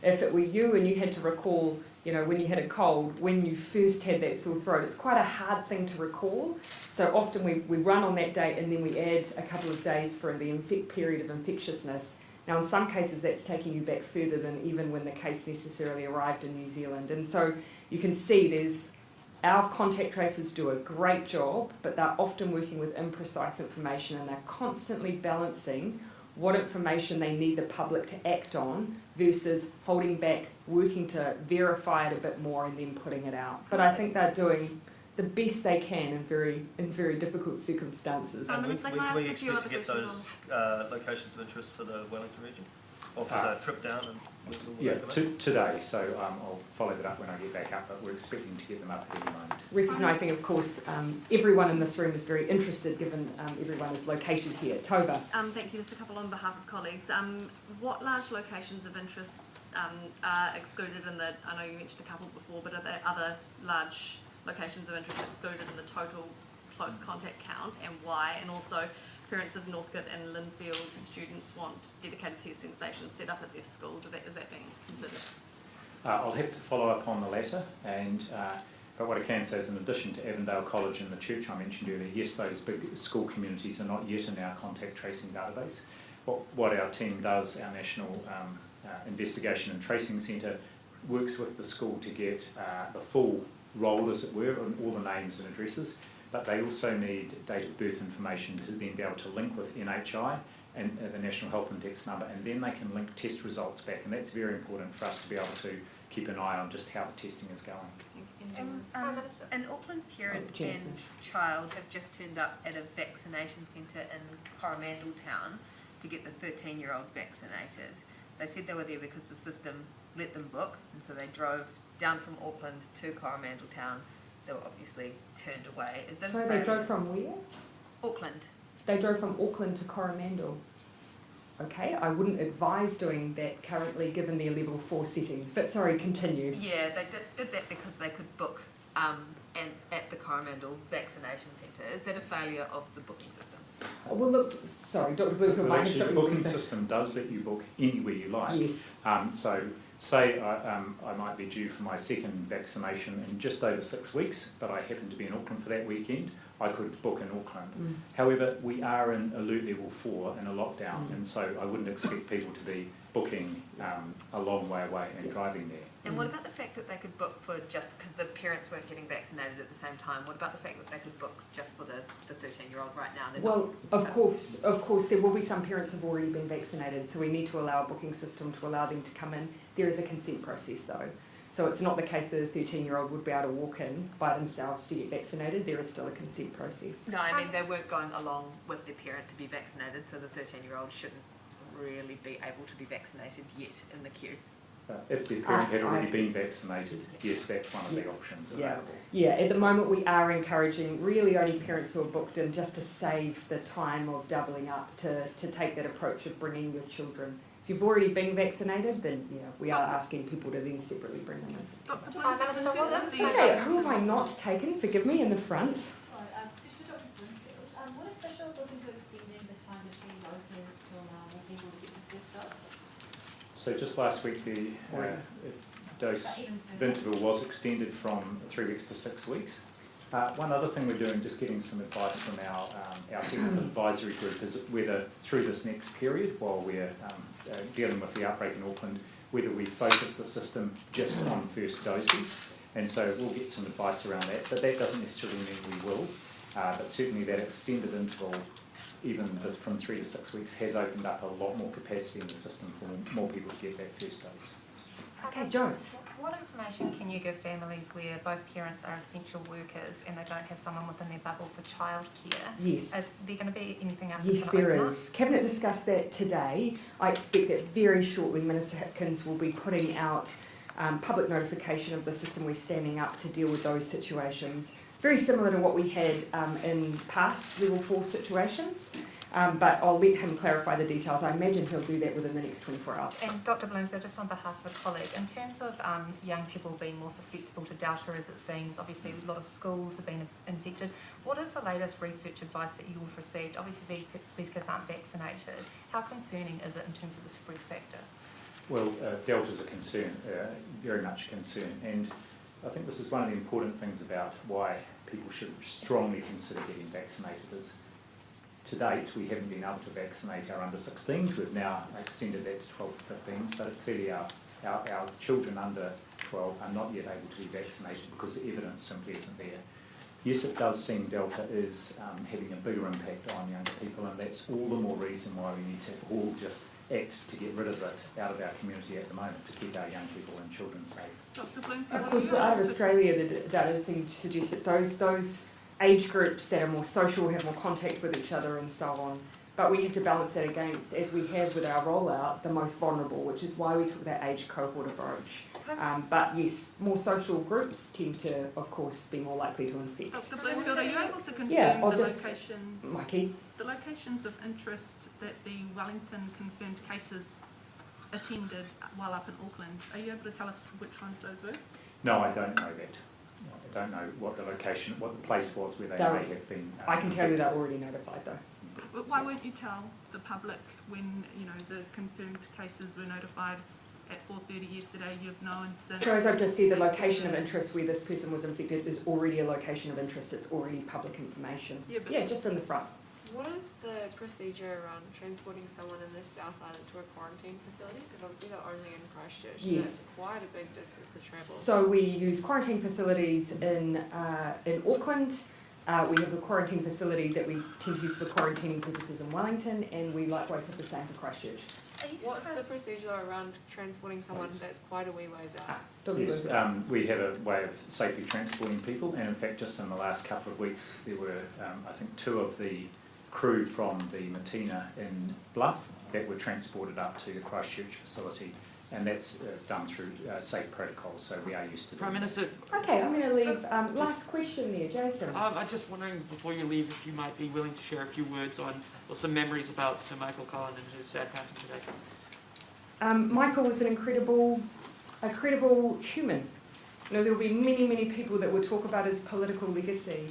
A: if it were you and you had to recall, when you had a cold, when you first had that sore throat, it's quite a hard thing to recall. So often we run on that date and then we add a couple of days for the period of infectiousness. Now, in some cases, that's taking you back further than even when the case necessarily arrived in New Zealand. And so you can see our contact tracers do a great job, but they're often working with imprecise information and they're constantly balancing what information they need the public to act on versus holding back, working to verify it a bit more and then putting it out. But I think they're doing the best they can in very difficult circumstances.
O: And we expect to get those locations of interest for the Wellington region, or for the trip down?
B: Today, so I'll follow that up when I get back up, but we're expecting to get them up at any moment.
A: Recognising, of course, everyone in this room is very interested, given everyone is located here. Tova.
E: Thank you. Just a couple on behalf of colleagues. What large locations of interest are excluded in the, I know you mentioned a couple before, but are there other large locations of interest excluded in the total close contact count, and why? And also, parents of Northcote and Linfield students want dedicated testing stations set up at their schools. Is that being considered?
B: I'll have to follow up on the latter, but what I can say is, in addition to Avondale College and the church I mentioned earlier, yes, those big school communities are not yet in our contact tracing database. What our team does, our National Investigation and Tracing Centre, works with the school to get the full roll, as it were, on all the names and addresses, but they also need date of birth information to then be able to link with NHI and the National Health Index number, and then they can link test results back, and that's very important for us to be able to keep an eye on just how the testing is going.
G: An Auckland parent and child have just turned up at a vaccination centre in Coromandel Town to get the 13-year-old vaccinated. They said they were there because the system let them book, and so they drove down from Auckland to Coromandel Town. They were obviously turned away.
A: Sorry, they drove from where?
G: Auckland.
A: They drove from Auckland to Coromandel. Okay, I wouldn't advise doing that currently given their level 4 settings, but sorry, continue.
G: Yeah, they did that because they could book and at the Coromandel Vaccination Centre. Is that a failure of the booking system?
A: Well, look, sorry, Dr. Bloomfield might have something to say.
B: The booking system does let you book anywhere you like.
A: Yes.
B: Say I might be due for my second vaccination in just over 6 weeks, but I happen to be in Auckland for that weekend, I could book in Auckland. However, we are in alert level 4 in a lockdown, and so I wouldn't expect people to be booking a long way away and driving there.
G: And what about the fact that they could book for just because the parents weren't getting vaccinated at the same time? What about the fact that they could book just for the 13-year-old right now?
A: Well, of course, there will be some parents who've already been vaccinated, so we need to allow a booking system to allow them to come in. There is a consent process though. So it's not the case that a 13-year-old would be able to walk in by themselves to get vaccinated. There is still a consent process.
G: No, I mean they weren't going along with their parent to be vaccinated, so the 13-year-old shouldn't really be able to be vaccinated yet in the queue.
B: If their parent had already been vaccinated, yes, that's one of the options available.
A: Yeah, at the moment we are encouraging really only parents who are booked in just to save the time of doubling up to take that approach of bringing your children. If you've already been vaccinated, then we are asking people to then separately bring them in. Hey, who have I not taken? Forgive me, in the front.
P: What officials looking to extending the time between doses to allow more people to get the first dose?
B: So just last week the dose interval was extended from 3 weeks to 6 weeks. One other thing we're doing, just getting some advice from our technical advisory group, is whether through this next period, while we're dealing with the outbreak in Auckland, whether we focus the system just on first doses. And so we'll get some advice around that, but that doesn't necessarily mean we will. But certainly that extended interval, even from 3 to 6 weeks, has opened up a lot more capacity in the system for more people to get that first dose.
A: Okay, Joe.
F: What information can you give families where both parents are essential workers and they don't have someone within their bubble for childcare?
A: Yes.
F: Is there going to be anything else?
A: Yes, there is. Cabinet discussed that today. I expect that very shortly Minister Hipkins will be putting out public notification of the system we're standing up to deal with those situations. Very similar to what we had in past level 4 situations. But I'll let him clarify the details. I imagine he'll do that within the next 24 hours.
F: And Dr. Bloomfield, just on behalf of a colleague, in terms of young people being more susceptible to Delta, as it seems, obviously a lot of schools have been infected. What is the latest research advice that you've received? Obviously these kids aren't vaccinated. How concerning is it in terms of the spread factor?
B: Well, Delta's a concern, very much a concern. And I think this is one of the important things about why people should strongly consider getting vaccinated is, to date, we haven't been able to vaccinate our under 16s. We've now extended that to 12 to 15s, but clearly our children under 12 are not yet able to be vaccinated because the evidence simply isn't there. Yes, it does seem Delta is having a bigger impact on younger people, and that's all the more reason why we need to all just act to get rid of it out of our community at the moment, to keep our young people and children safe.
C: Dr. Bloomfield,
A: Of course, out of Australia, the data seems to suggest that those age groups that are more social, have more contact with each other and so on. But we have to balance that against, as we have with our rollout, the most vulnerable, which is why we took that age cohort approach. But yes, more social groups tend to, of course, be more likely to infect.
C: Dr. Bloomfield, are you able to confirm the locations of interest that the Wellington confirmed cases attended while up in Auckland? Are you able to tell us which ones those were?
B: No, I don't know that. I don't know what the location, what the place was where they may have been.
A: I can tell you they're already notified though.
C: But why won't you tell the public when the confirmed cases were notified at 4:30 yesterday? You've known since.
A: So as I've just said, the location of interest where this person was infected is already a location of interest. It's already public information. Yeah, just in the front.
Q: What is the procedure around transporting someone in the South Island to a quarantine facility? Because obviously they're only in Christchurch.
A: Yes.
Q: That's quite a big distance to travel.
A: So we use quarantine facilities in Auckland. We have a quarantine facility that we tend to use for quarantining purposes in Wellington, and we likewise have the same for Christchurch.
Q: What's the procedure around transporting someone that's quite a wee ways out?
B: Yes, we have a way of safely transporting people, and in fact just in the last couple of weeks there were I think 2 of the crew from the Matina in Bluff that were transported up to the Christchurch facility, and that's done through safe protocols, so we are used to
D: Prime
B: doing
D: Minister.
A: Okay, I'm going to leave. Last question there, Jason.
D: I'm just wondering, before you leave, if you might be willing to share a few words on, or some memories about Sir Michael Cullen and his sad passing today.
A: Michael was an incredible human. There will be many, many people that will talk about his political legacy,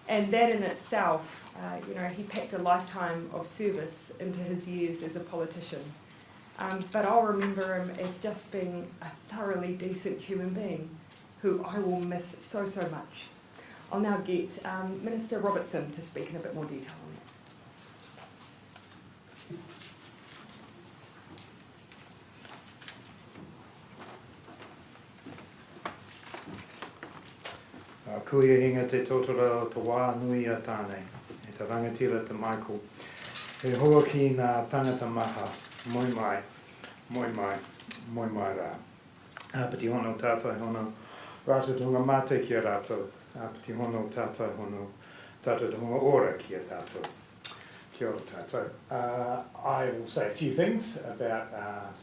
A: and that in itself, he packed a lifetime of service into his years as a politician. but I'll remember him as just being a thoroughly decent human being who I will miss so, so much. I'll now get Minister Robertson to speak in a bit more detail on
R: that. Kuia hinga te totoro te wā nui a tāne, e te rangatira te Michael. He hoa ki ngā tangata maha, moi mai rā. Pati hono tātai hono, rātatunga mate ki a rātou. Pati hono tātai hono, rātatunga ora ki a tātou. Kia ora tātou. I will say a few things about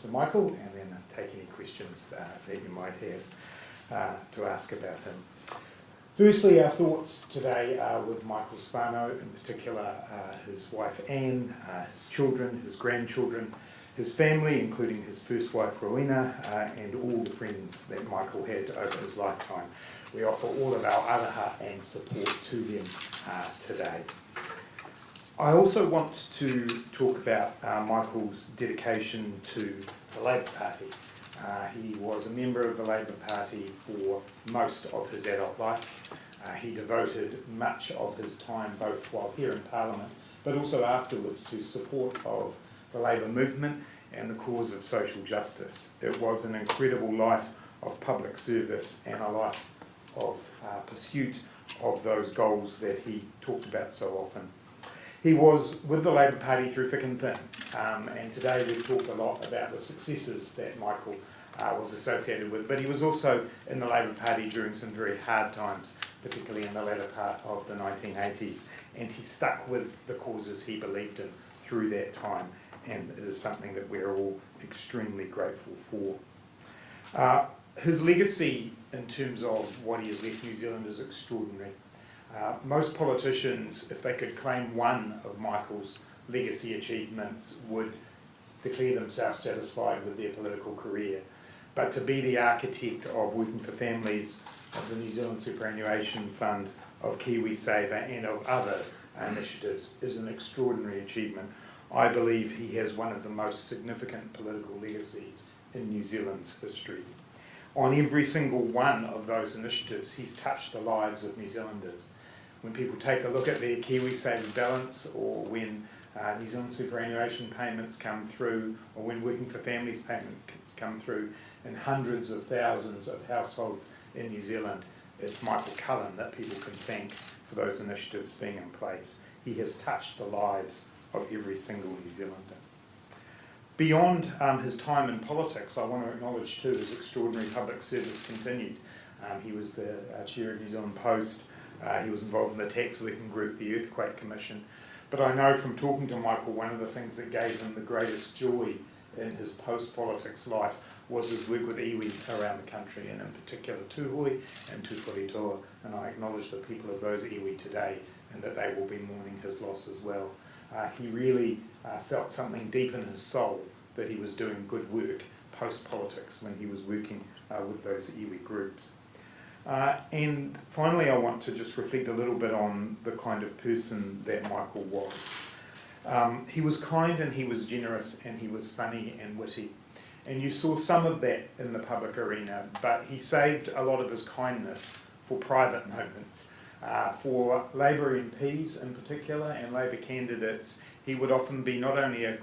R: Sir Michael and then take any questions that you might have to ask about him. Firstly, our thoughts today are with Michael's whānau, in particular his wife Anne, his children, his grandchildren, his family, including his first wife Rowena, and all the friends that Michael had over his lifetime. We offer all of our araha and support to them today. I also want to talk about Michael's dedication to the Labour Party. He was a member of the Labour Party for most of his adult life. He devoted much of his time, both while here in Parliament, but also afterwards, to support of the Labour movement and the cause of social justice. It was an incredible life of public service and a life of pursuit of those goals that he talked about so often. He was with the Labour Party through thick and thin, and today we've talked a lot about the successes that Michael was associated with, but he was also in the Labour Party during some very hard times, particularly in the latter part of the 1980s, and he stuck with the causes he believed in through that time, and it is something that we're all extremely grateful for. His legacy in terms of what he has left New Zealand is extraordinary. Most politicians, if they could claim one of Michael's legacy achievements, would declare themselves satisfied with their political career. But to be the architect of Working for Families, of the New Zealand Superannuation Fund, of KiwiSaver and of other initiatives is an extraordinary achievement. I believe he has one of the most significant political legacies in New Zealand's history. On every single one of those initiatives, he's touched the lives of New Zealanders. When people take a look at their KiwiSaver balance, or when New Zealand superannuation payments come through, or when Working for Families payments come through, in hundreds of thousands of households in New Zealand, it's Michael Cullen that people can thank for those initiatives being in place. He has touched the lives of every single New Zealander. Beyond his time in politics, I want to acknowledge too his extraordinary public service continued. He was the chair of New Zealand Post. He was involved in the tax working group, the Earthquake Commission. But I know from talking to Michael, one of the things that gave him the greatest joy in his post-politics life was his work with iwi around the country, and in particular Tūhoe and Tūwharetoa. And I acknowledge the people of those iwi today, and that they will be mourning his loss as well. He really felt something deep in his soul that he was doing good work post-politics when he was working with those iwi groups. And finally, I want to just reflect a little bit on the kind of person that Michael was. He was kind and he was generous and he was funny and witty. And you saw some of that in the public arena, but he saved a lot of his kindness for private moments. For Labour MPs in particular and Labour candidates, he would often be not only a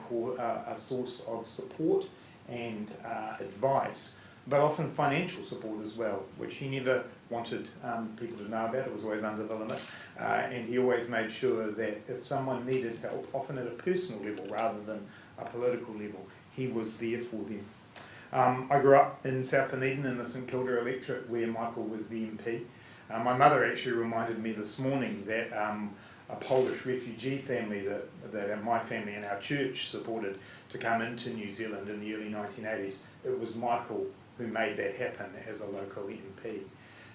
R: source of support and advice, but often financial support as well, which he never wanted people to know about. It was always under the limit. And he always made sure that if someone needed help, often at a personal level rather than a political level, he was there for them. I grew up in South Dunedin in the St Kilda electorate where Michael was the MP. My mother actually reminded me this morning that a Polish refugee family that my family and our church supported to come into New Zealand in the early 1980s, it was Michael who made that happen as a local MP.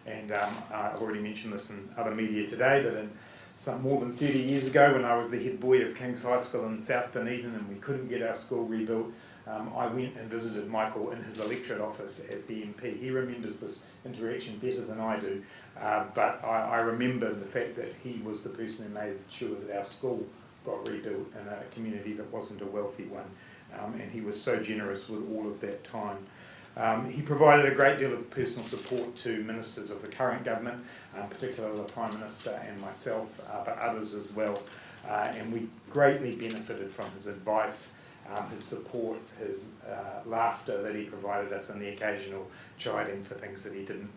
R: And I've already mentioned this in other media today, but in some more than 30 years ago when I was the head boy of King's High School in South Dunedin and we couldn't get our school rebuilt, I went and visited Michael in his electorate office as the MP. He remembers this interaction better than I do, but I remember the fact that he was the person who made sure that our school got rebuilt in a community that wasn't a wealthy one. and he was so generous with all of that time. He provided a great deal of personal support to ministers of the current government, particularly the Prime Minister and myself, but others as well. And we greatly benefited from his advice, his support, his laughter that he provided us, and the occasional chiding for things that he didn't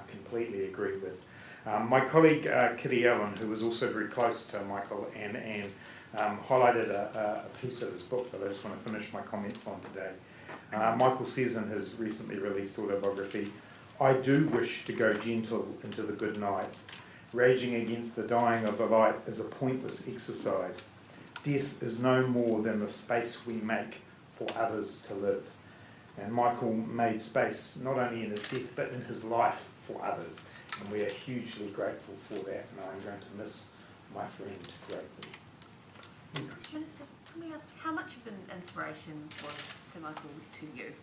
R: completely agree with. My colleague Kitty Allen, who was also very close to Michael and Anne, highlighted a piece of his book that I just want to finish my comments on today. Michael says in his recently released autobiography, "I do wish to go gentle into the good night. Raging against the dying of the light is a pointless exercise. Death is no more than the space we make for others to live." And Michael made space not only in his death but in his life for others. And we are hugely grateful for that, and I'm going to miss my friend greatly.
G: Minister, can we ask, how much of an inspiration was Sir Michael to you?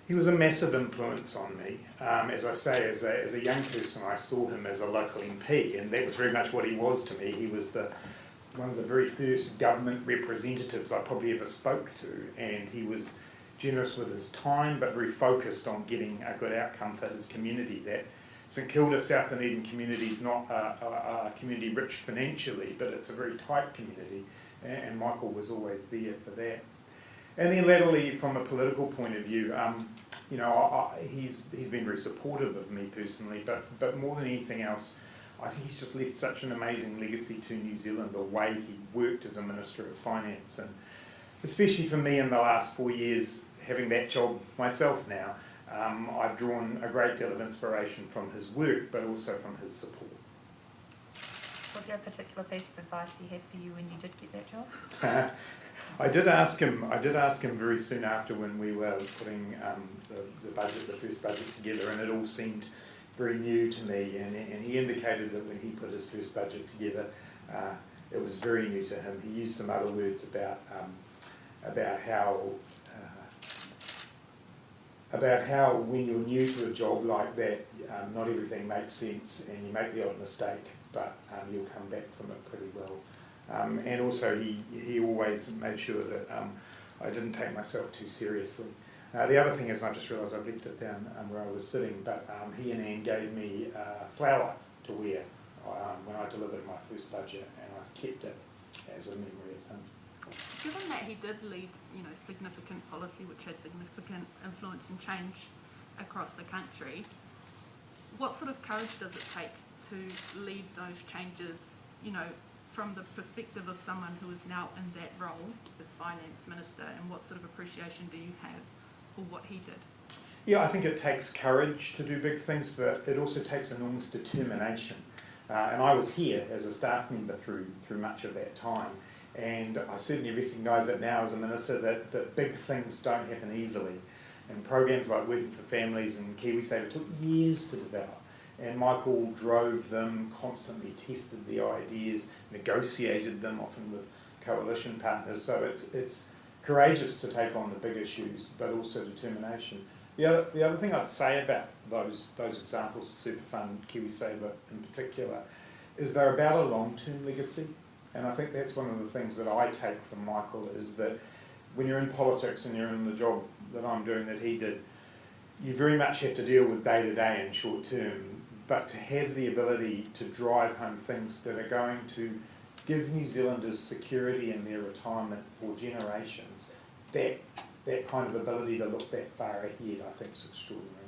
R: He was a massive influence on me. As I say, as a young person, I saw him as a local MP, and that was very much what he was to me. He was one of the very first government representatives I probably ever spoke to, and he was generous with his time, but very focused on getting a good outcome for his community. That St Kilda, South Dunedin community is not a community rich financially, but it's a very tight community, and Michael was always there for that. And then latterly, from a political point of view, he's been very supportive of me personally, but more than anything else, I think he's just left such an amazing legacy to New Zealand, the way he worked as a Minister of Finance, and especially for me in the last 4 years, having that job myself now, I've drawn a great deal of inspiration from his work, but also from his support.
F: Was there a particular piece of advice he had for you when you did get that job?
R: I did ask him very soon after, when we were putting the first budget together, and it all seemed very new to me, and he indicated that when he put his first budget together, it was very new to him. He used some other words about how when you're new to a job like that, not everything makes sense, and you make the odd mistake, but you'll come back from it pretty well. And also he always made sure that I didn't take myself too seriously. The other thing is, and I just realised I've left it down where I was sitting, but he and Anne gave me flower to wear when I delivered my first budget, and I've kept it as a memory of him.
C: Given that he did lead, significant policy which had significant influence and change across the country, what sort of courage does it take to lead those changes, from the perspective of someone who is now in that role as Finance Minister, and what sort of appreciation do you have for what he did?
R: Yeah, I think it takes courage to do big things, but it also takes enormous determination. And I was here as a staff member through much of that time, and I certainly recognise that now as a minister that big things don't happen easily. And programs like Working for Families and KiwiSaver took years to develop. And Michael drove them, constantly tested the ideas, negotiated them, often with coalition partners. So it's courageous to take on the big issues, but also determination. The other thing I'd say about those examples of Superfund, KiwiSaver in particular, is they're about a long-term legacy. And I think that's one of the things that I take from Michael, is that when you're in politics and you're in the job that I'm doing that he did, you very much have to deal with day-to-day and short-term, but to have the ability to drive home things that are going to give New Zealanders security in their retirement for generations, that kind of ability to look that far ahead, I think is extraordinary.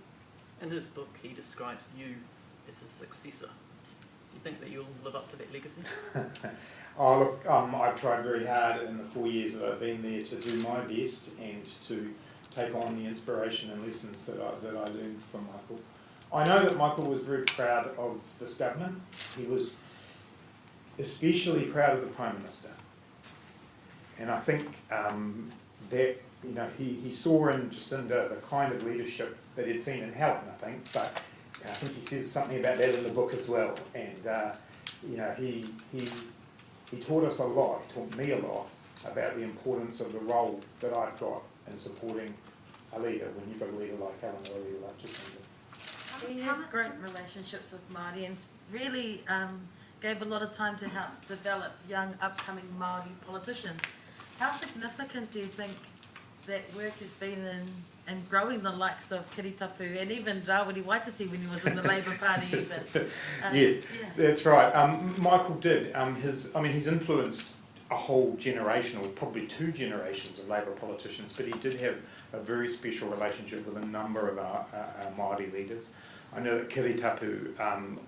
D: In his book, he describes you as his successor. Do you think that you'll live up to that legacy?
R: Oh, look, I've tried very hard in the 4 years that I've been there to do my best and to take on the inspiration and lessons that I learned from Michael. I know that Michael was very proud of this government. He was especially proud of the Prime Minister. And I think that he saw in Jacinda the kind of leadership that he'd seen in Helen, I think, but I think he says something about that in the book as well. And he taught us a lot, he taught me a lot about the importance of the role that I've got in supporting a leader when you've got a leader like Helen or a leader like Jacinda.
H: He had great relationships with Māori and really gave a lot of time to help develop young upcoming Māori politicians. How significant do you think that work has been in growing the likes of Kiritapu and even Rawiri Waititi when he was in the Labour Party even?
R: Yeah, that's right. Michael did. He's influenced a whole generation, or probably 2 generations of Labour politicians, but he did have a very special relationship with a number of our Māori leaders. I know that Kiritapu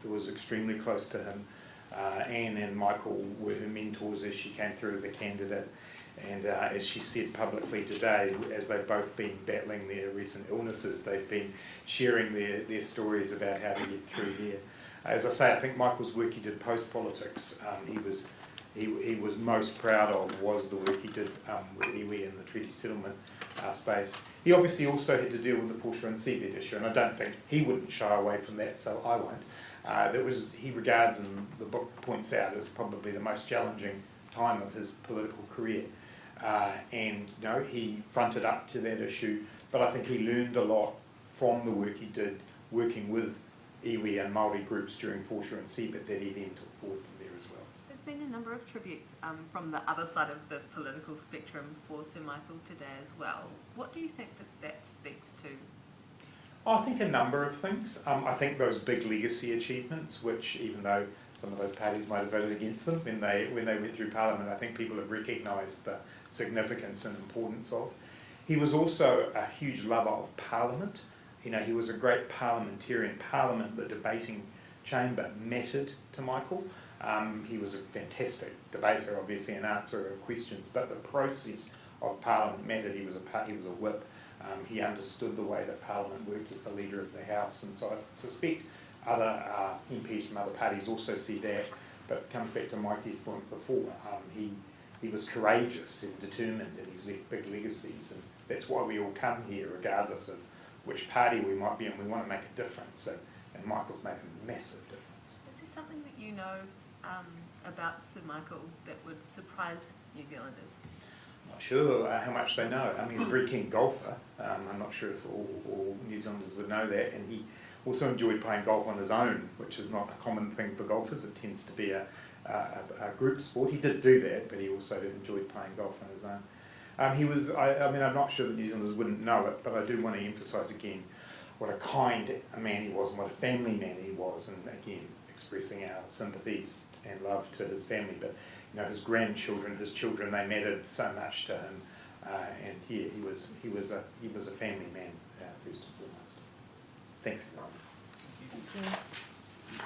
R: was extremely close to him. Anne and Michael were her mentors as she came through as a candidate. And as she said publicly today, as they've both been battling their recent illnesses, they've been sharing their stories about how to get through here. As I say, I think Michael's work he did post-politics, he was most proud of was the work he did with iwi in the treaty settlement space. He obviously also had to deal with the foreshore and seabed issue, and I don't think he wouldn't shy away from that, so I won't. He regards, and the book points out, as probably the most challenging time of his political career. And he fronted up to that issue, but I think he learned a lot from the work he did working with iwi and Māori groups during foreshore and seabed that he then took forward from there as well.
G: There's been a number of tributes from the other side of the political spectrum for Sir Michael today as well. What do you think that speaks to?
R: I think a number of things. I think those big legacy achievements, which even though some of those parties might have voted against them when they went through Parliament, I think people have recognised the significance and importance of. He was also a huge lover of Parliament. He was a great parliamentarian. Parliament, the debating chamber, mattered to Michael. He was a fantastic debater, obviously, and answerer of questions, but the process of Parliament mattered. He was a whip. He understood the way that Parliament worked as the leader of the House, and so I suspect other MPs from other parties also see that, but it comes back to Mikey's point before. He was courageous and determined, and he's left big legacies, and that's why we all come here, regardless of which party we might be in. We want to make a difference, and Michael's made a massive difference.
G: Is there something that you know about Sir Michael that would surprise New Zealanders?
R: Not sure how much they know. He's a very keen golfer. I'm not sure if all New Zealanders would know that, and he also enjoyed playing golf on his own, which is not a common thing for golfers. It tends to be a group sport. He did do that, but he also enjoyed playing golf on his own. I'm not sure that New Zealanders wouldn't know it, but I do want to emphasise again what a kind man he was and what a family man he was, and again expressing our sympathies and love to his family. But his grandchildren, his children, they mattered so much to him, and yeah, he was a family man first and foremost. Thanks, everyone.
H: Thank you.